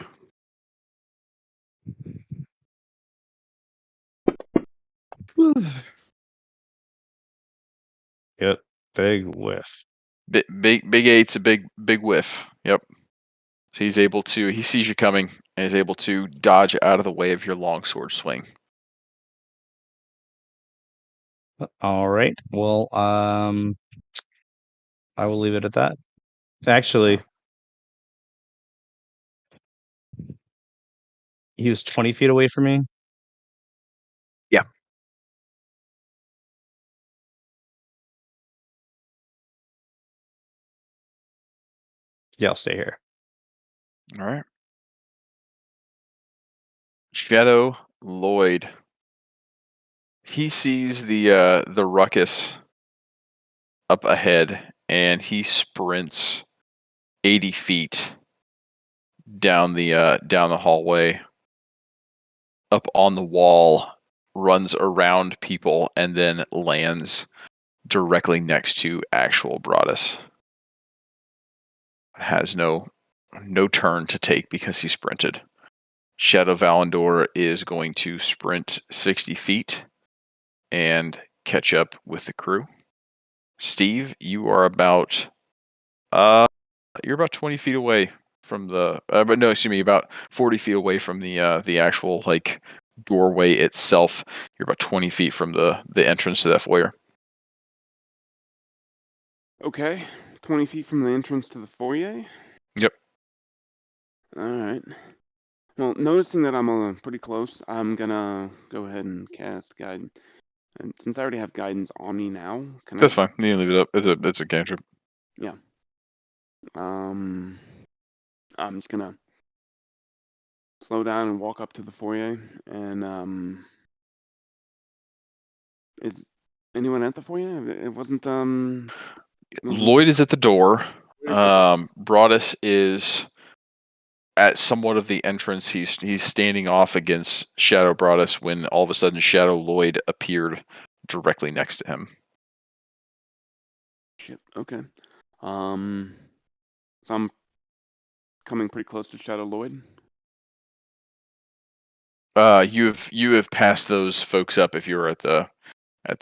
Yep. Big whiff. Big eight's a big whiff. Yep. So he's able to. He sees you coming and is able to dodge out of the way of your longsword swing. All right. Well, I will leave it at that. Actually, he was 20 feet away from me. Yeah. Yeah, I'll stay here. All right. Shadow Lloyd. He sees the ruckus up ahead, and he sprints 80 feet down the hallway, up on the wall, runs around people, and then lands directly next to actual Broadus. Has no turn to take because he sprinted. Shadow Valandor is going to sprint 60 feet and catch up with the crew. Steve, you are about you're about 20 feet away from the but no, excuse me, about 40 feet away from the actual like doorway itself. You're about 20 feet from the entrance to that foyer. Okay, 20 feet from the entrance to the foyer? Yep. Alright. Well, noticing that I'm pretty close, I'm gonna go ahead and cast Guidance. And since I already have Guidance on me now, can That's fine. You can leave it up. It's a cantrip. Yeah. I'm just gonna slow down and walk up to the foyer, and is anyone at the foyer? It wasn't Lloyd is at the door. Broadus is at somewhat of the entrance. He's standing off against Shadow Broadus when all of a sudden Shadow Lloyd appeared directly next to him. Shit. Okay. So I'm coming pretty close to Shadow Lloyd. You have passed those folks up if you're at the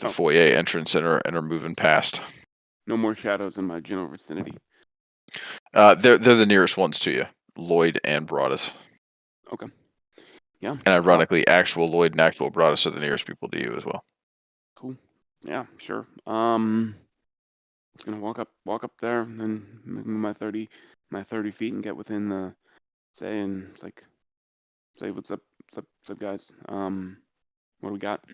foyer entrance and are moving past. No more shadows in my general vicinity. They're the nearest ones to you, Lloyd and Broadus. Okay. Yeah. And ironically, actual Lloyd and actual Broadus are the nearest people to you as well. Cool. Yeah, sure. Just gonna walk up there and move my 30 feet and get within the say what's up guys. What do we got?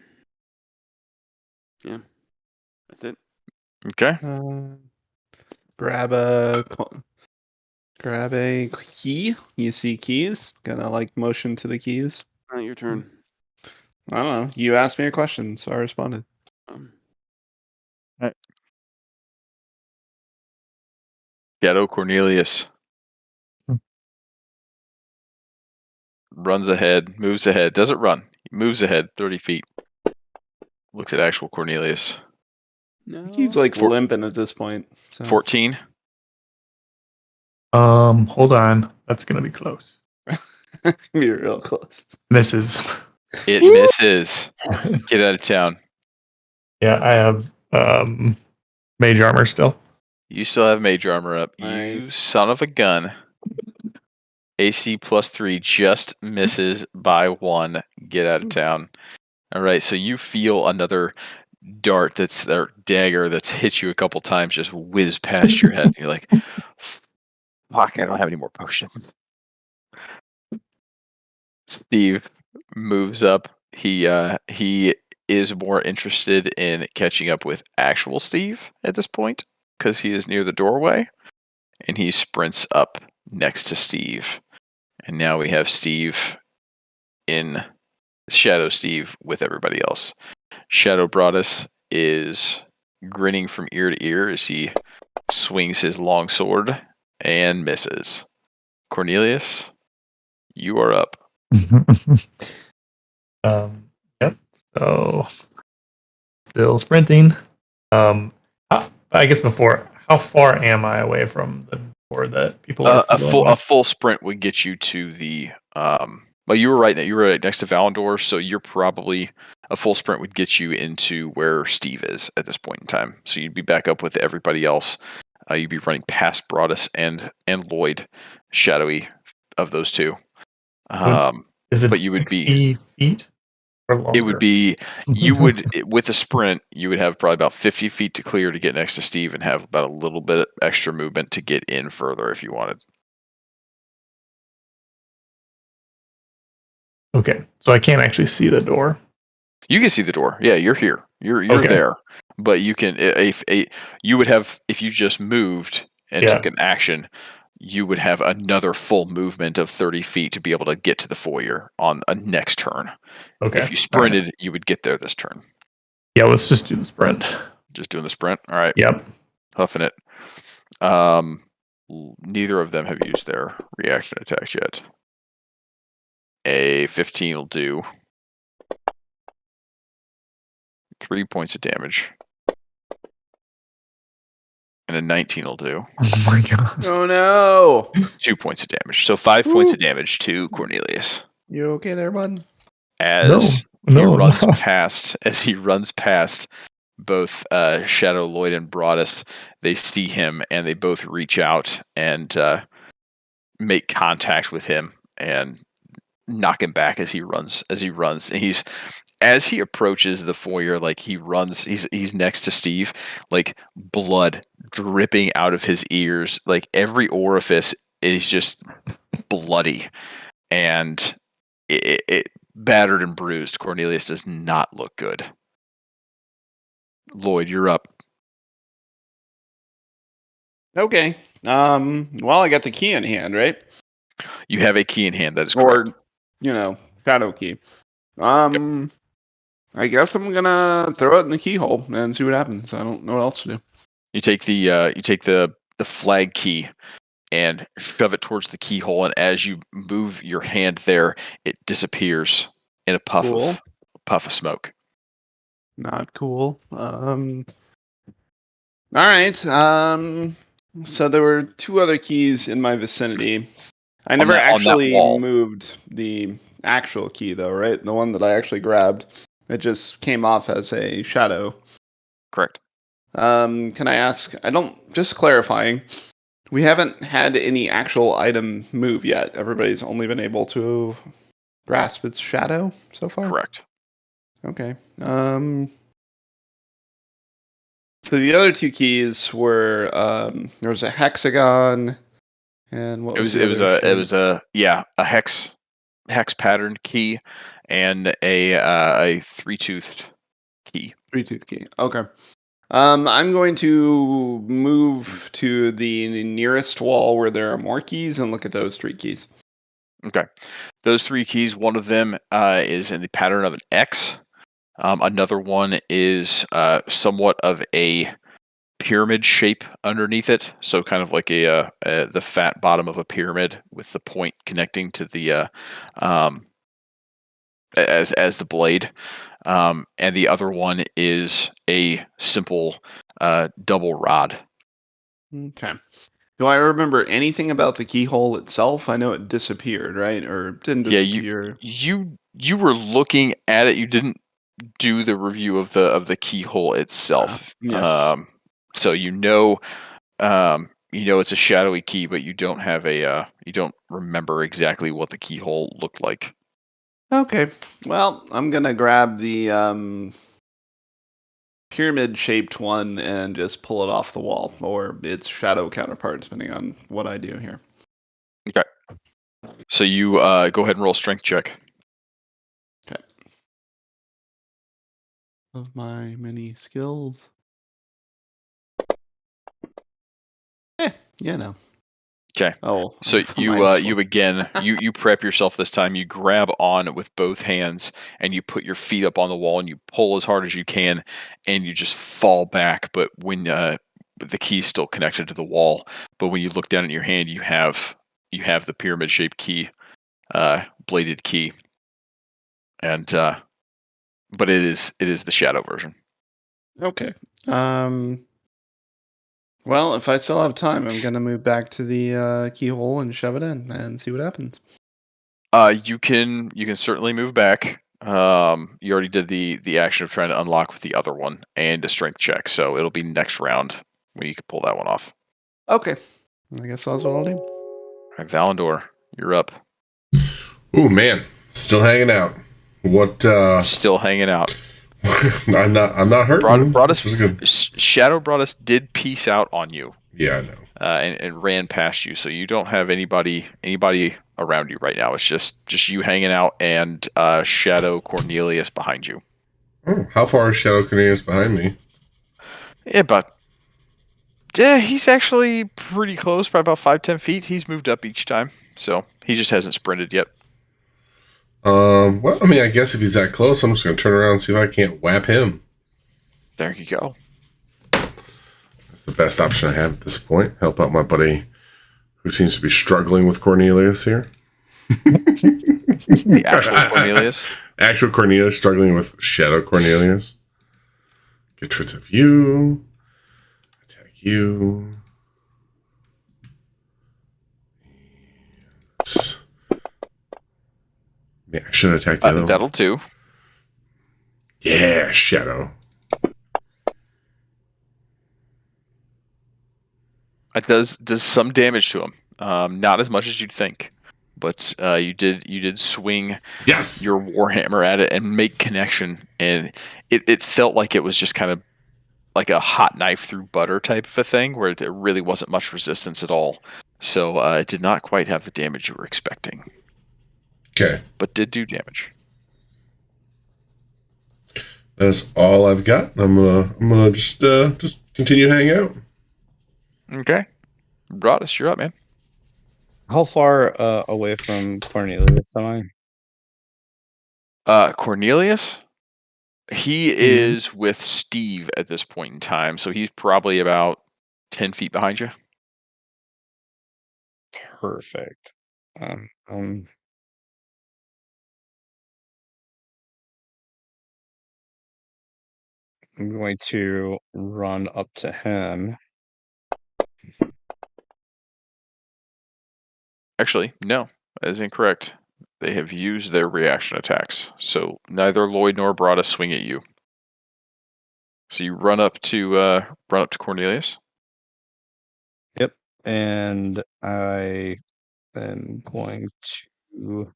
Yeah. That's it. Okay. Grab a key. You see keys? Gonna like motion to the keys. Your turn. I don't know. You asked me a question, so I responded. Shadow Cornelius runs ahead, moves ahead, doesn't run. He moves ahead 30 feet. Looks at actual Cornelius. No. He's like limping at this point. So. 14. Hold on. That's gonna be close. Be real close. Misses. It misses. Get out of town. Yeah, I have mage armor still. You still have mage armor up. Nice. You son of a gun. AC +3 just misses by 1. Get out of town. All right, so you feel another dart or dagger that's hit you a couple times just whiz past your head. You're like, fuck, I don't have any more potions. Steve moves up. He is more interested in catching up with actual Steve at this point because he is near the doorway, and he sprints up next to Steve. And now we have Steve in Shadow Steve with everybody else. Shadow Broadus is grinning from ear to ear as he swings his long sword and misses. Cornelius, you are up. Yep. So still sprinting. I guess before, how far am I away from the or that people are A familiar with? full sprint would get you to the well, you were right next to Valandor, so you're probably a full sprint would get you into where Steve is at this point in time. So you'd be back up with everybody else. You'd be running past Broadus and Lloyd, shadowy of those two. Is it but you would 60 feet or longer? It would be you would with a sprint you would have probably about 50 feet to clear to get next to Steve and have about a little bit extra movement to get in further if you wanted. Okay, so I can't actually see the door. You can see the door. Yeah, you're here. You're Okay. there. But you can you would have if you just moved and took an action, you would have another full movement of 30 feet to be able to get to the foyer on a next turn. Okay. If you sprinted, you would get there this turn. Yeah, let's just do the sprint. Just doing the sprint. All right. Yep. Huffing it. Neither of them have used their reaction attacks yet. A 15 will do 3 points of damage. And a 19 will do Oh my god. Oh no! 2 points of damage. So 5 points of damage to Cornelius. You okay there, bud? As No, he runs past both Shadow, Lloyd, and Broadus, they see him and they both reach out and make contact with him and knock him back as he runs. And as he approaches the foyer, like he runs, he's next to Steve, like blood dripping out of his ears, like every orifice is just bloody, and it battered and bruised. Cornelius does not look good. Lloyd, you're up. Okay. Well, I got the key in hand, right? You have a key in hand. That is correct. Or, shadow key. I guess I'm gonna throw it in the keyhole and see what happens. I don't know what else to do. You take the flag key and shove it towards the keyhole, and as you move your hand there, it disappears in a puff of smoke. Not cool. All right. So there were 2 other keys in my vicinity. I never actually moved the actual key, though, right? The one that I actually grabbed. It just came off as a shadow. Correct. Can I ask? Just clarifying. We haven't had any actual item move yet. Everybody's only been able to grasp its shadow so far. Correct. Okay. So the other 2 keys were there was a hexagon, and what was it was a hex pattern key and a 3-toothed key. 3-tooth key. Okay. I'm going to move to the nearest wall where there are more keys and look at those 3 keys. Okay. Those 3 keys, one of them is in the pattern of an X. Another one is somewhat of a pyramid shape underneath it, so kind of like the fat bottom of a pyramid with the point connecting to the as the blade. And the other one is a simple double rod. Okay. Do I remember anything about the keyhole itself? I know it disappeared, right? Or didn't disappear. Yeah, you were looking at it. You didn't do the review of the keyhole itself. Yes. So it's a shadowy key, but you don't have you don't remember exactly what the keyhole looked like. Okay. Well, I'm gonna grab the pyramid-shaped one and just pull it off the wall, or its shadow counterpart, depending on what I do here. Okay. So you go ahead and roll a strength check. Okay. Of my many skills. No. Okay. Oh. So you again you prep yourself this time. You grab on with both hands and you put your feet up on the wall and you pull as hard as you can and you just fall back. But when the key's still connected to the wall, but when you look down at your hand, you have the pyramid shaped key, bladed key, and but it is the shadow version. Okay. Well, if I still have time, I'm gonna move back to the keyhole and shove it in and see what happens. You can certainly move back. You already did the action of trying to unlock with the other one and a strength check, so it'll be next round when you can pull that one off. Okay. I guess that's what I'll do. All right, Valandor, you're up. Ooh, man, still hanging out. What? Still hanging out. I'm not hurting. Broadus, This is good. Shadow Broadus did peace out on you. Yeah, I know. And ran past you, so you don't have anybody around you right now. It's just you hanging out and Shadow Cornelius behind you. Oh, how far is Shadow Cornelius behind me? Yeah, but he's actually pretty close, probably about 5-10 feet. He's moved up each time, so he just hasn't sprinted yet. Well, I mean, I guess if he's that close, I'm just gonna turn around and see if I can't whap him. There you go. That's the best option I have at this point. Help out my buddy who seems to be struggling with Cornelius here. The actual Cornelius. Actual Cornelius struggling with Shadow Cornelius. Get rid of you. Attack you. Yeah, I should attack the other one. That'll do. Yeah, Shadow. It does some damage to him. Not as much as you'd think, but you did swing Yes. your warhammer at it and make connection, and it felt like it was just kind of like a hot knife through butter type of a thing, where there really wasn't much resistance at all. So it did not quite have the damage you were expecting. Okay. But did do damage. That is all I've got. I'm gonna just continue hanging out. Okay. Broadus, you're up, man. How far away from Cornelius am Cornelius? He is with Steve at this point in time, so he's probably about 10 feet behind you. Perfect. I'm going to run up to him. Actually, no, that is incorrect. They have used their reaction attacks, so neither Lloyd nor Broadus swing at you. So you run up to Cornelius. Yep, and I am going to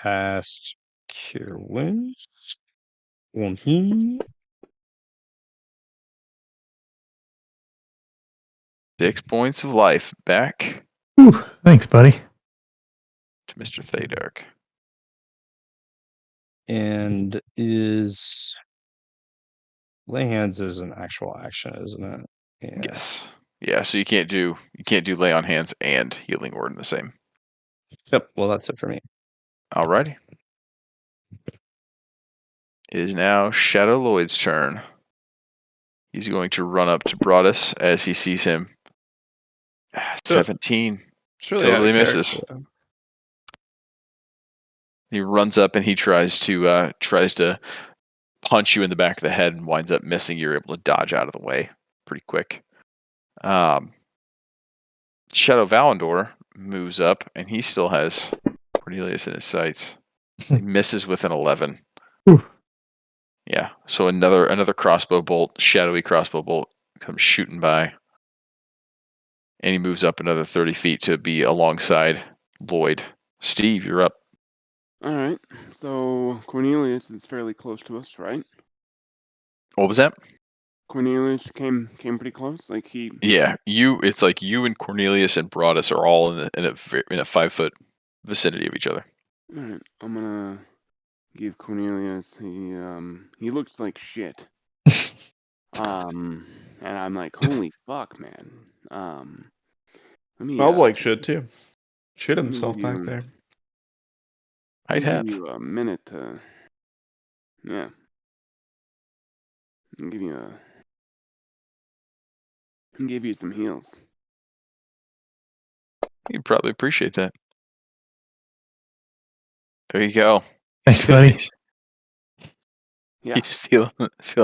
cast Cure Wounds on him. 6 points of life back Whew, thanks, buddy. to Mr. Thadark. And is lay hands is an actual action, isn't it? Yeah. Yes. Yeah, so you can't do lay on hands and healing word in the same. Yep. Well, that's it for me. Alrighty. It is now Shadow Lloyd's turn. He's going to run up to Broadus as he sees him. 17. Totally misses. He runs up and he tries to punch you in the back of the head and winds up missing. You're able to dodge out of the way pretty quick. Shadow Valandor moves up and he still has Cornelius in his sights. He misses with an 11. Ooh. Yeah, so another crossbow bolt, shadowy crossbow bolt, comes shooting by. And he moves up another 30 feet to be alongside Lloyd. Steve, you're up. All right. So Cornelius is fairly close to us, right? What was that? Cornelius came pretty close. Like he. Yeah, it's like you and Cornelius and Broadus are all in a 5-foot vicinity of each other. All right. I'm gonna give Cornelius. He looks like shit. And I'm like, holy fuck, man. Let me. Smells like shit too. Shit let me himself give back you- there. I'd I'll have. give you a minute to. Yeah. I'll give you some heals. You'd probably appreciate that. There you go. Thanks, buddy. Yeah. He's feeling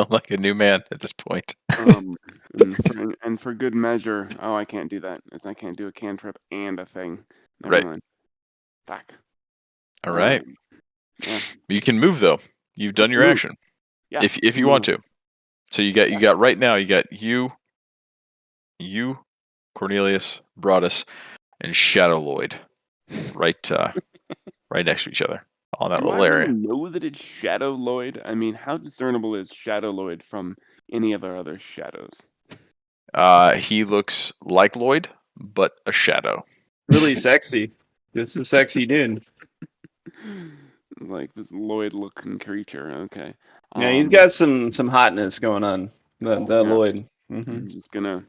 like a new man at this point. And for good measure, oh, I can't do that. I can't do a cantrip and a thing. Never Right. mind. Back. All right. Yeah. You can move though. You've done your Move. action. Yeah. If you want to. So you got right now. You got you, Cornelius, Broadus, and Shadow Lloyd, right next to each other on that Do little I area. really know that it's Shadow Lloyd? I mean, how discernible is Shadow Lloyd from any of our other shadows? He looks like Lloyd, but a shadow. Really sexy. It's a sexy dude. Like this Lloyd-looking creature. Okay. Yeah, he's got some hotness going on. That Yeah. Lloyd. I'm just gonna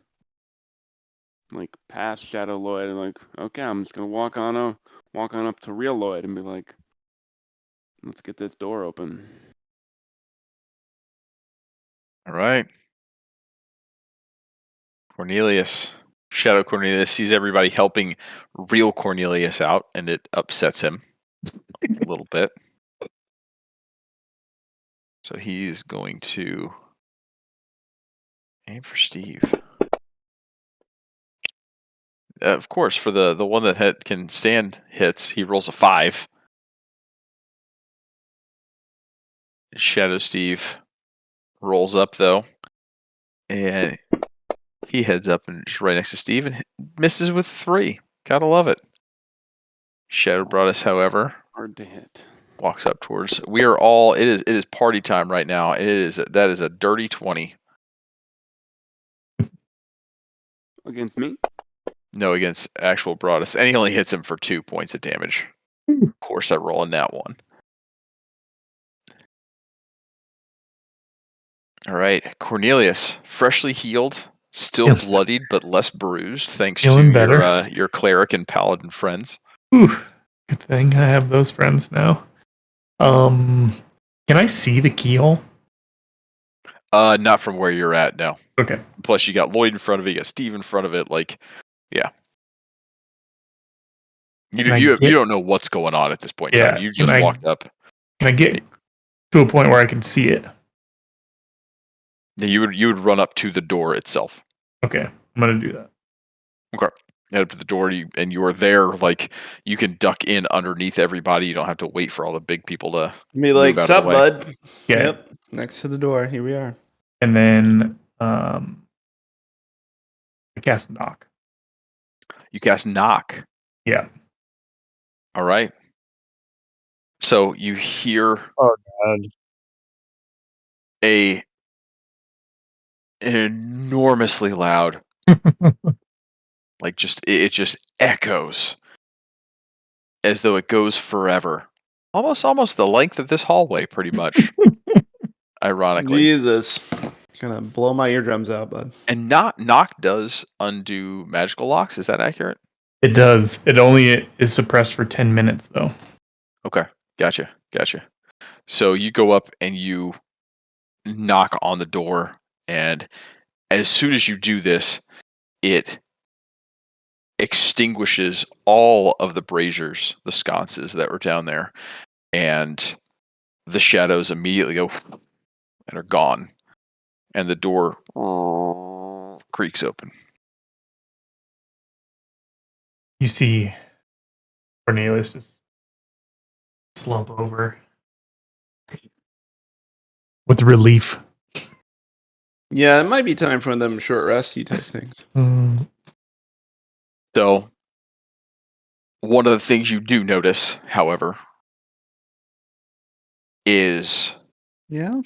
like pass Shadow Lloyd and like, okay, I'm just gonna walk on up to real Lloyd and be like, let's get this door open. All right. Cornelius, Shadow Cornelius sees everybody helping real Cornelius out, and it upsets him a little bit. So he's going to aim for Steve. Of course, for the one that can stand hits, he rolls a 5. Shadow Steve rolls up though, and he heads up and is right next to Steve and misses with 3. Gotta love it. Shadow Broadus, however, Hard to hit. walks up towards. We are all. It is party time right now. That is a dirty 20. Against me? No, against actual Broadus, and he only hits him for 2 points of damage. Of course, I roll in that one. All right, Cornelius, freshly healed, still Yep. bloodied but less bruised, thanks Feeling to better. your cleric and paladin friends. Ooh, good thing I have those friends now. Can I see the keyhole? Not from where you're at, no. Okay. Plus, you got Lloyd in front of it, you got Steve in front of it. Like, yeah. You don't know what's going on at this point in time. You just walked up. Can I get to a point where I can see it? You would run up to the door itself. Okay, I'm gonna do that. Okay. Head up to the door, and you are there. Like, you can duck in underneath everybody. You don't have to wait for all the big people to Be like, move out of sup, the way. bud? Yeah. Yep. Next to the door. Here we are. And then I cast knock. You cast knock. Yeah. All right. So you hear Oh God. an enormously loud, like it just echoes as though it goes forever. Almost the length of this hallway, pretty much. Ironically. Jesus. Gonna blow my eardrums out, bud. And knock does undo magical locks. Is that accurate? It does. It only is suppressed for 10 minutes though. Okay. Gotcha. So you go up and you knock on the door, and as soon as you do this, it extinguishes all of the braziers, the sconces that were down there, and the shadows immediately go and are gone, and the door creaks open. You see Cornelius just slump over with relief. Yeah, it might be time for them short resty type things. So, one of the things you do notice, however, is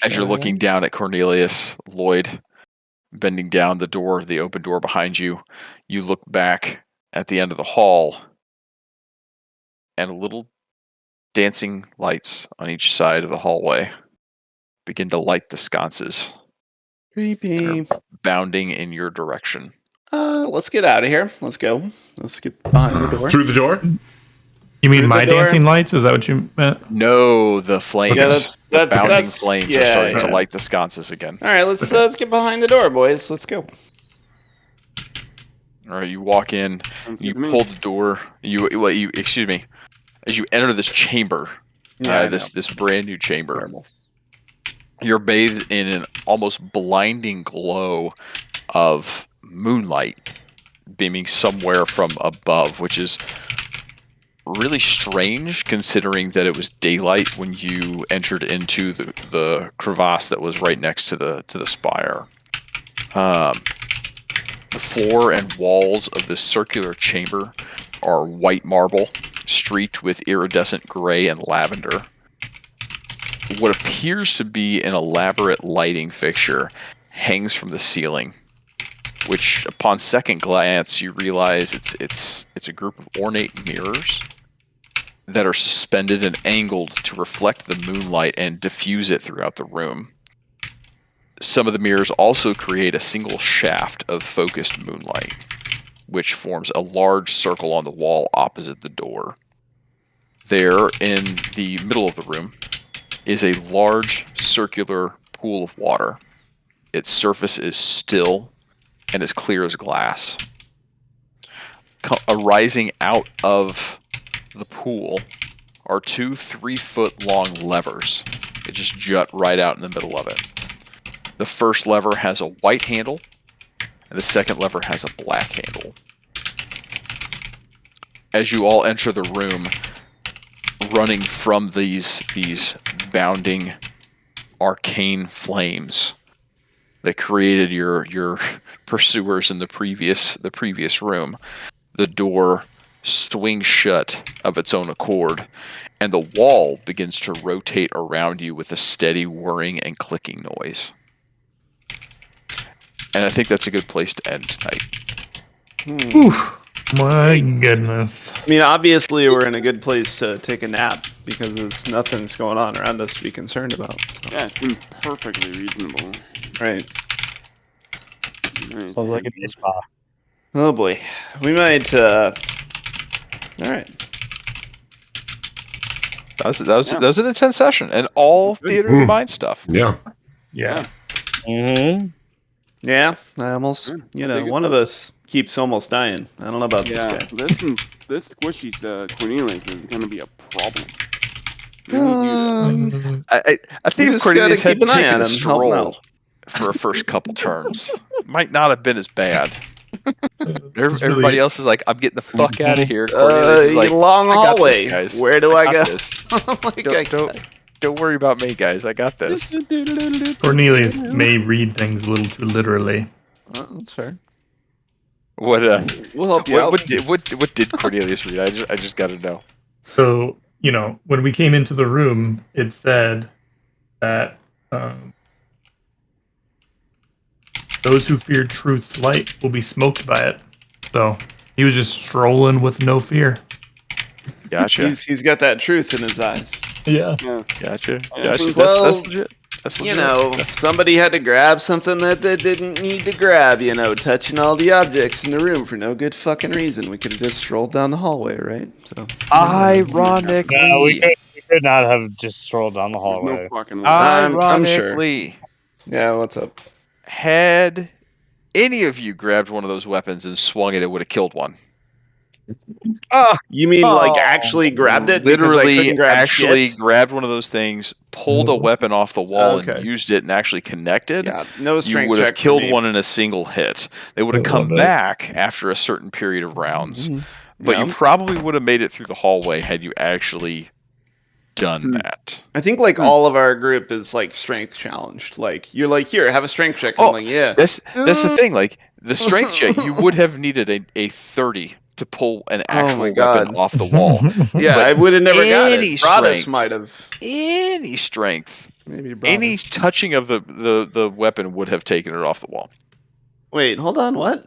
as you're looking down at Cornelius, Lloyd, bending down the open door behind you, you look back at the end of the hall, and little dancing lights on each side of the hallway begin to light the sconces, Creepy. bounding in your direction. Let's get out of here. Let's go. Let's get behind the door. Through the door? You mean Through my the door? dancing lights? Is that what you meant? No, the flames, Yeah, the bounding that's flames are yeah, starting yeah. to light the sconces again. All right, let's get behind the door, boys. Let's go. All right, you walk in, Sounds you good to me. pull the door. Excuse me. As you enter this chamber, Yeah, I this brand new chamber, Terrible. You're bathed in an almost blinding glow of moonlight beaming somewhere from above, which is really strange considering that it was daylight when you entered into the crevasse that was right next to the spire. The floor and walls of this circular chamber are white marble, streaked with iridescent gray and lavender. What appears to be an elaborate lighting fixture hangs from the ceiling, which, upon second glance, you realize it's a group of ornate mirrors that are suspended and angled to reflect the moonlight and diffuse it throughout the room. Some of the mirrors also create a single shaft of focused moonlight, which forms a large circle on the wall opposite the door. There, in the middle of the room, is a large circular pool of water. Its surface is still and as clear as glass. Arising out of the pool are 2 3-foot-long levers. They just jut right out in the middle of it. The first lever has a white handle, and the second lever has a black handle. As you all enter the room, running from these bounding arcane flames that created your pursuers in the previous room, the door swings shut of its own accord, and the wall begins to rotate around you with a steady whirring and clicking noise. And I think that's a good place to end tonight. Oof, my goodness. I mean, obviously we're in a good place to take a nap because nothing's going on around us to be concerned about. So. Yeah, it seems perfectly reasonable. Right. Nice. Sounds like a day spa. Oh boy. We might, alright. That was an intense session, and all theater of the mind stuff. Yeah. Yeah. Mm-hmm. Yeah, I almost, one of us keeps almost dying. I don't know about Yeah, this guy. this squishy Cornelius is gonna be a problem. I We think if just Cornelius gotta had keep an eye taken on a him, help him stroll out. for a first couple turns, might not have been as bad. Everybody really- else is like, I'm getting the fuck out of here. Cornelius is like, long I got this, hallway. guys. Where do I got go? this. Like, Don't worry about me, guys. I got this. Cornelius may read things a little too literally. That's fair. What We'll help you out. what did Cornelius read? I just got to know. So, when we came into the room, it said that those who fear truth's light will be smoked by it. So he was just strolling with no fear. Gotcha. He's got that truth in his eyes. Yeah. Yeah. Gotcha. I Gotcha. think- That's legit. That's legit. Somebody had to grab something that they didn't need to grab, touching all the objects in the room for no good fucking reason. We could have just strolled down the hallway, right? So Ironically. No, we could not have just strolled down the No hallway. fucking way. I'm sure. Ironically, Yeah, what's up? had any of you grabbed one of those weapons and swung it, it would have killed one. You mean actually grabbed it? because I Literally, couldn't grab actually shit? grabbed one of those things, pulled a weapon off the wall, Okay. and used it, and actually connected. Yeah, no You strength would have check for killed me. one in a single hit. They would have I come love it. back after a certain period of rounds, but Yeah. you probably would have made it through the hallway had you actually done Hmm. that. I think all of our group is strength challenged. You're here, have a strength check. And Oh, I'm like, yeah. That's the thing. Like the strength check, you would have needed a 30 to pull an actual my weapon God. off the wall. Yeah, but I would have never got any it. Broadus strength. might have. Any strength, Maybe Broadus. any touching of the weapon would have taken it off the wall. Wait, hold on, what?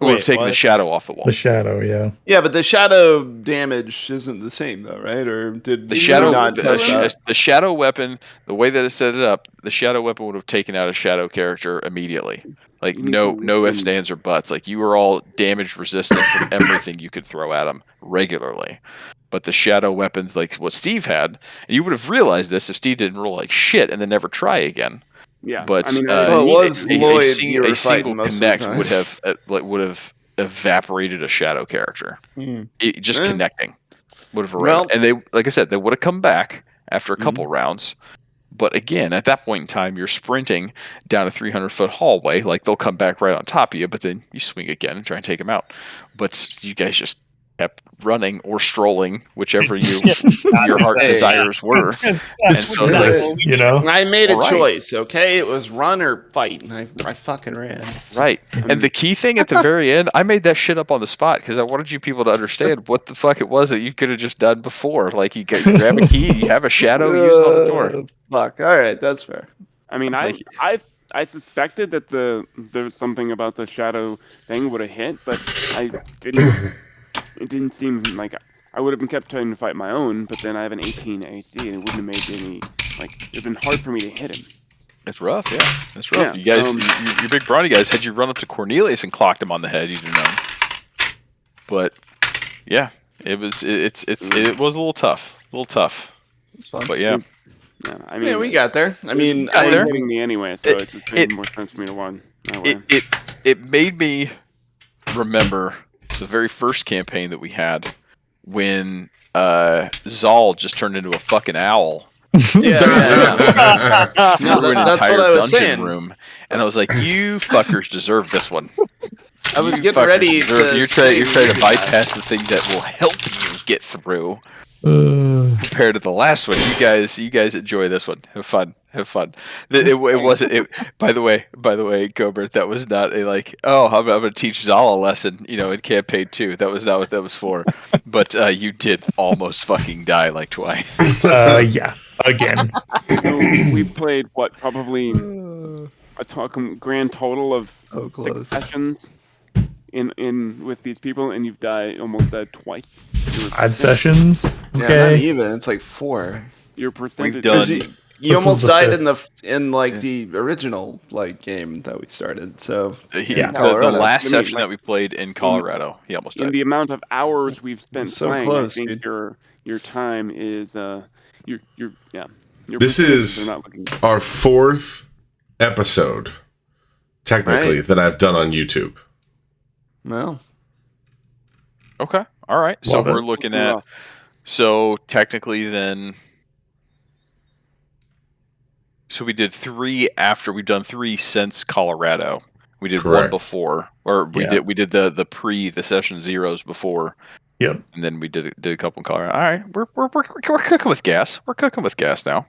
Would have taken the what? shadow off the wall. The shadow, yeah. Yeah, but the shadow damage isn't the same though, right? Or did The you shadow, not touch that? the shadow weapon, the way that it set it up, the shadow weapon would have taken out a shadow character immediately. Like You need no to ifs, ands, or buts. Like you were all damage resistant from everything you could throw at them regularly. But the shadow weapons, like what Steve had, and you would have realized this if Steve didn't roll like shit and then never try again. Yeah. But I mean, Well, it was a Lloyd you were single fighting most of the connect time. would have evaporated a shadow character. Hmm. Just Yeah. connecting would have Well- and they, like I said, they would have come back after a couple rounds, But again, at that point in time, you're sprinting down a 300-foot hallway. Like, they'll come back right on top of you, but then you swing again and try and take them out. But you guys just kept running or strolling, whichever your heart desires were. And so it's like, you know, I made a All right. choice, okay? It was run or fight, and I fucking ran. right. And the key thing at the very end, I made that shit up on the spot because I wanted you people to understand what the fuck it was that you could have just done before. Like, you grab a key, you have a shadow, you use it on the door. Fuck. All right, that's fair. I mean, It's I suspected that there was something about the shadow thing would have hit, but I didn't. It didn't seem like I would have been kept trying to fight my own. But then I have an 18 AC, and it wouldn't have made any it'd been hard for me to hit him. It's rough, yeah. It's rough. Yeah, You guys, your big brawny guys, had you run up to Cornelius and clocked him on the head, you'd have known. But yeah, it was it was a little tough, It's fun. But yeah, Yeah, I mean, Yeah, we got there. I mean, got they there. were hitting me anyway, so it just made it- more sense for me to win that way. it made me remember the very first campaign that we had when Zal just turned into a fucking owl. yeah. No, Through an that's entire what I was dungeon saying. room, and I was like, "You fuckers deserve this one." I was You getting fuckers ready deserve- to. You're trying say to bypass the thing that will help you get through. uh, Compared to the last one, you guys enjoy this one. Have fun. It wasn't. By the way, Gobert, that was not a like. Oh, I'm going to teach Zal a lesson. In campaign 2. That was not what that was for. But you did almost fucking die like twice. yeah, again. So we've played probably a grand total of Oh, 6 close. sessions in with these people, and you've almost died twice. 5 sessions. Yeah, not Okay. even. It's like 4. Your percentage. done- 'Cause you This was almost the died fifth. in the original game that we started. So Yeah. The Colorado. last I mean, session like, that we played in Colorado, he almost in died. the amount of hours we've spent So playing, close, I think dude. your time is your This percentages is are not looking good. Our 4th episode, technically, Right. that I've done on YouTube. well, Okay. All right. So Love it. we're looking at. So technically, then. So we did 3 after we've done 3 since Colorado. We did one Correct. before, or we Yeah. did the session zeros before, Yep. and then we did a couple in Colorado. All right, we're cooking with gas. We're cooking with gas now.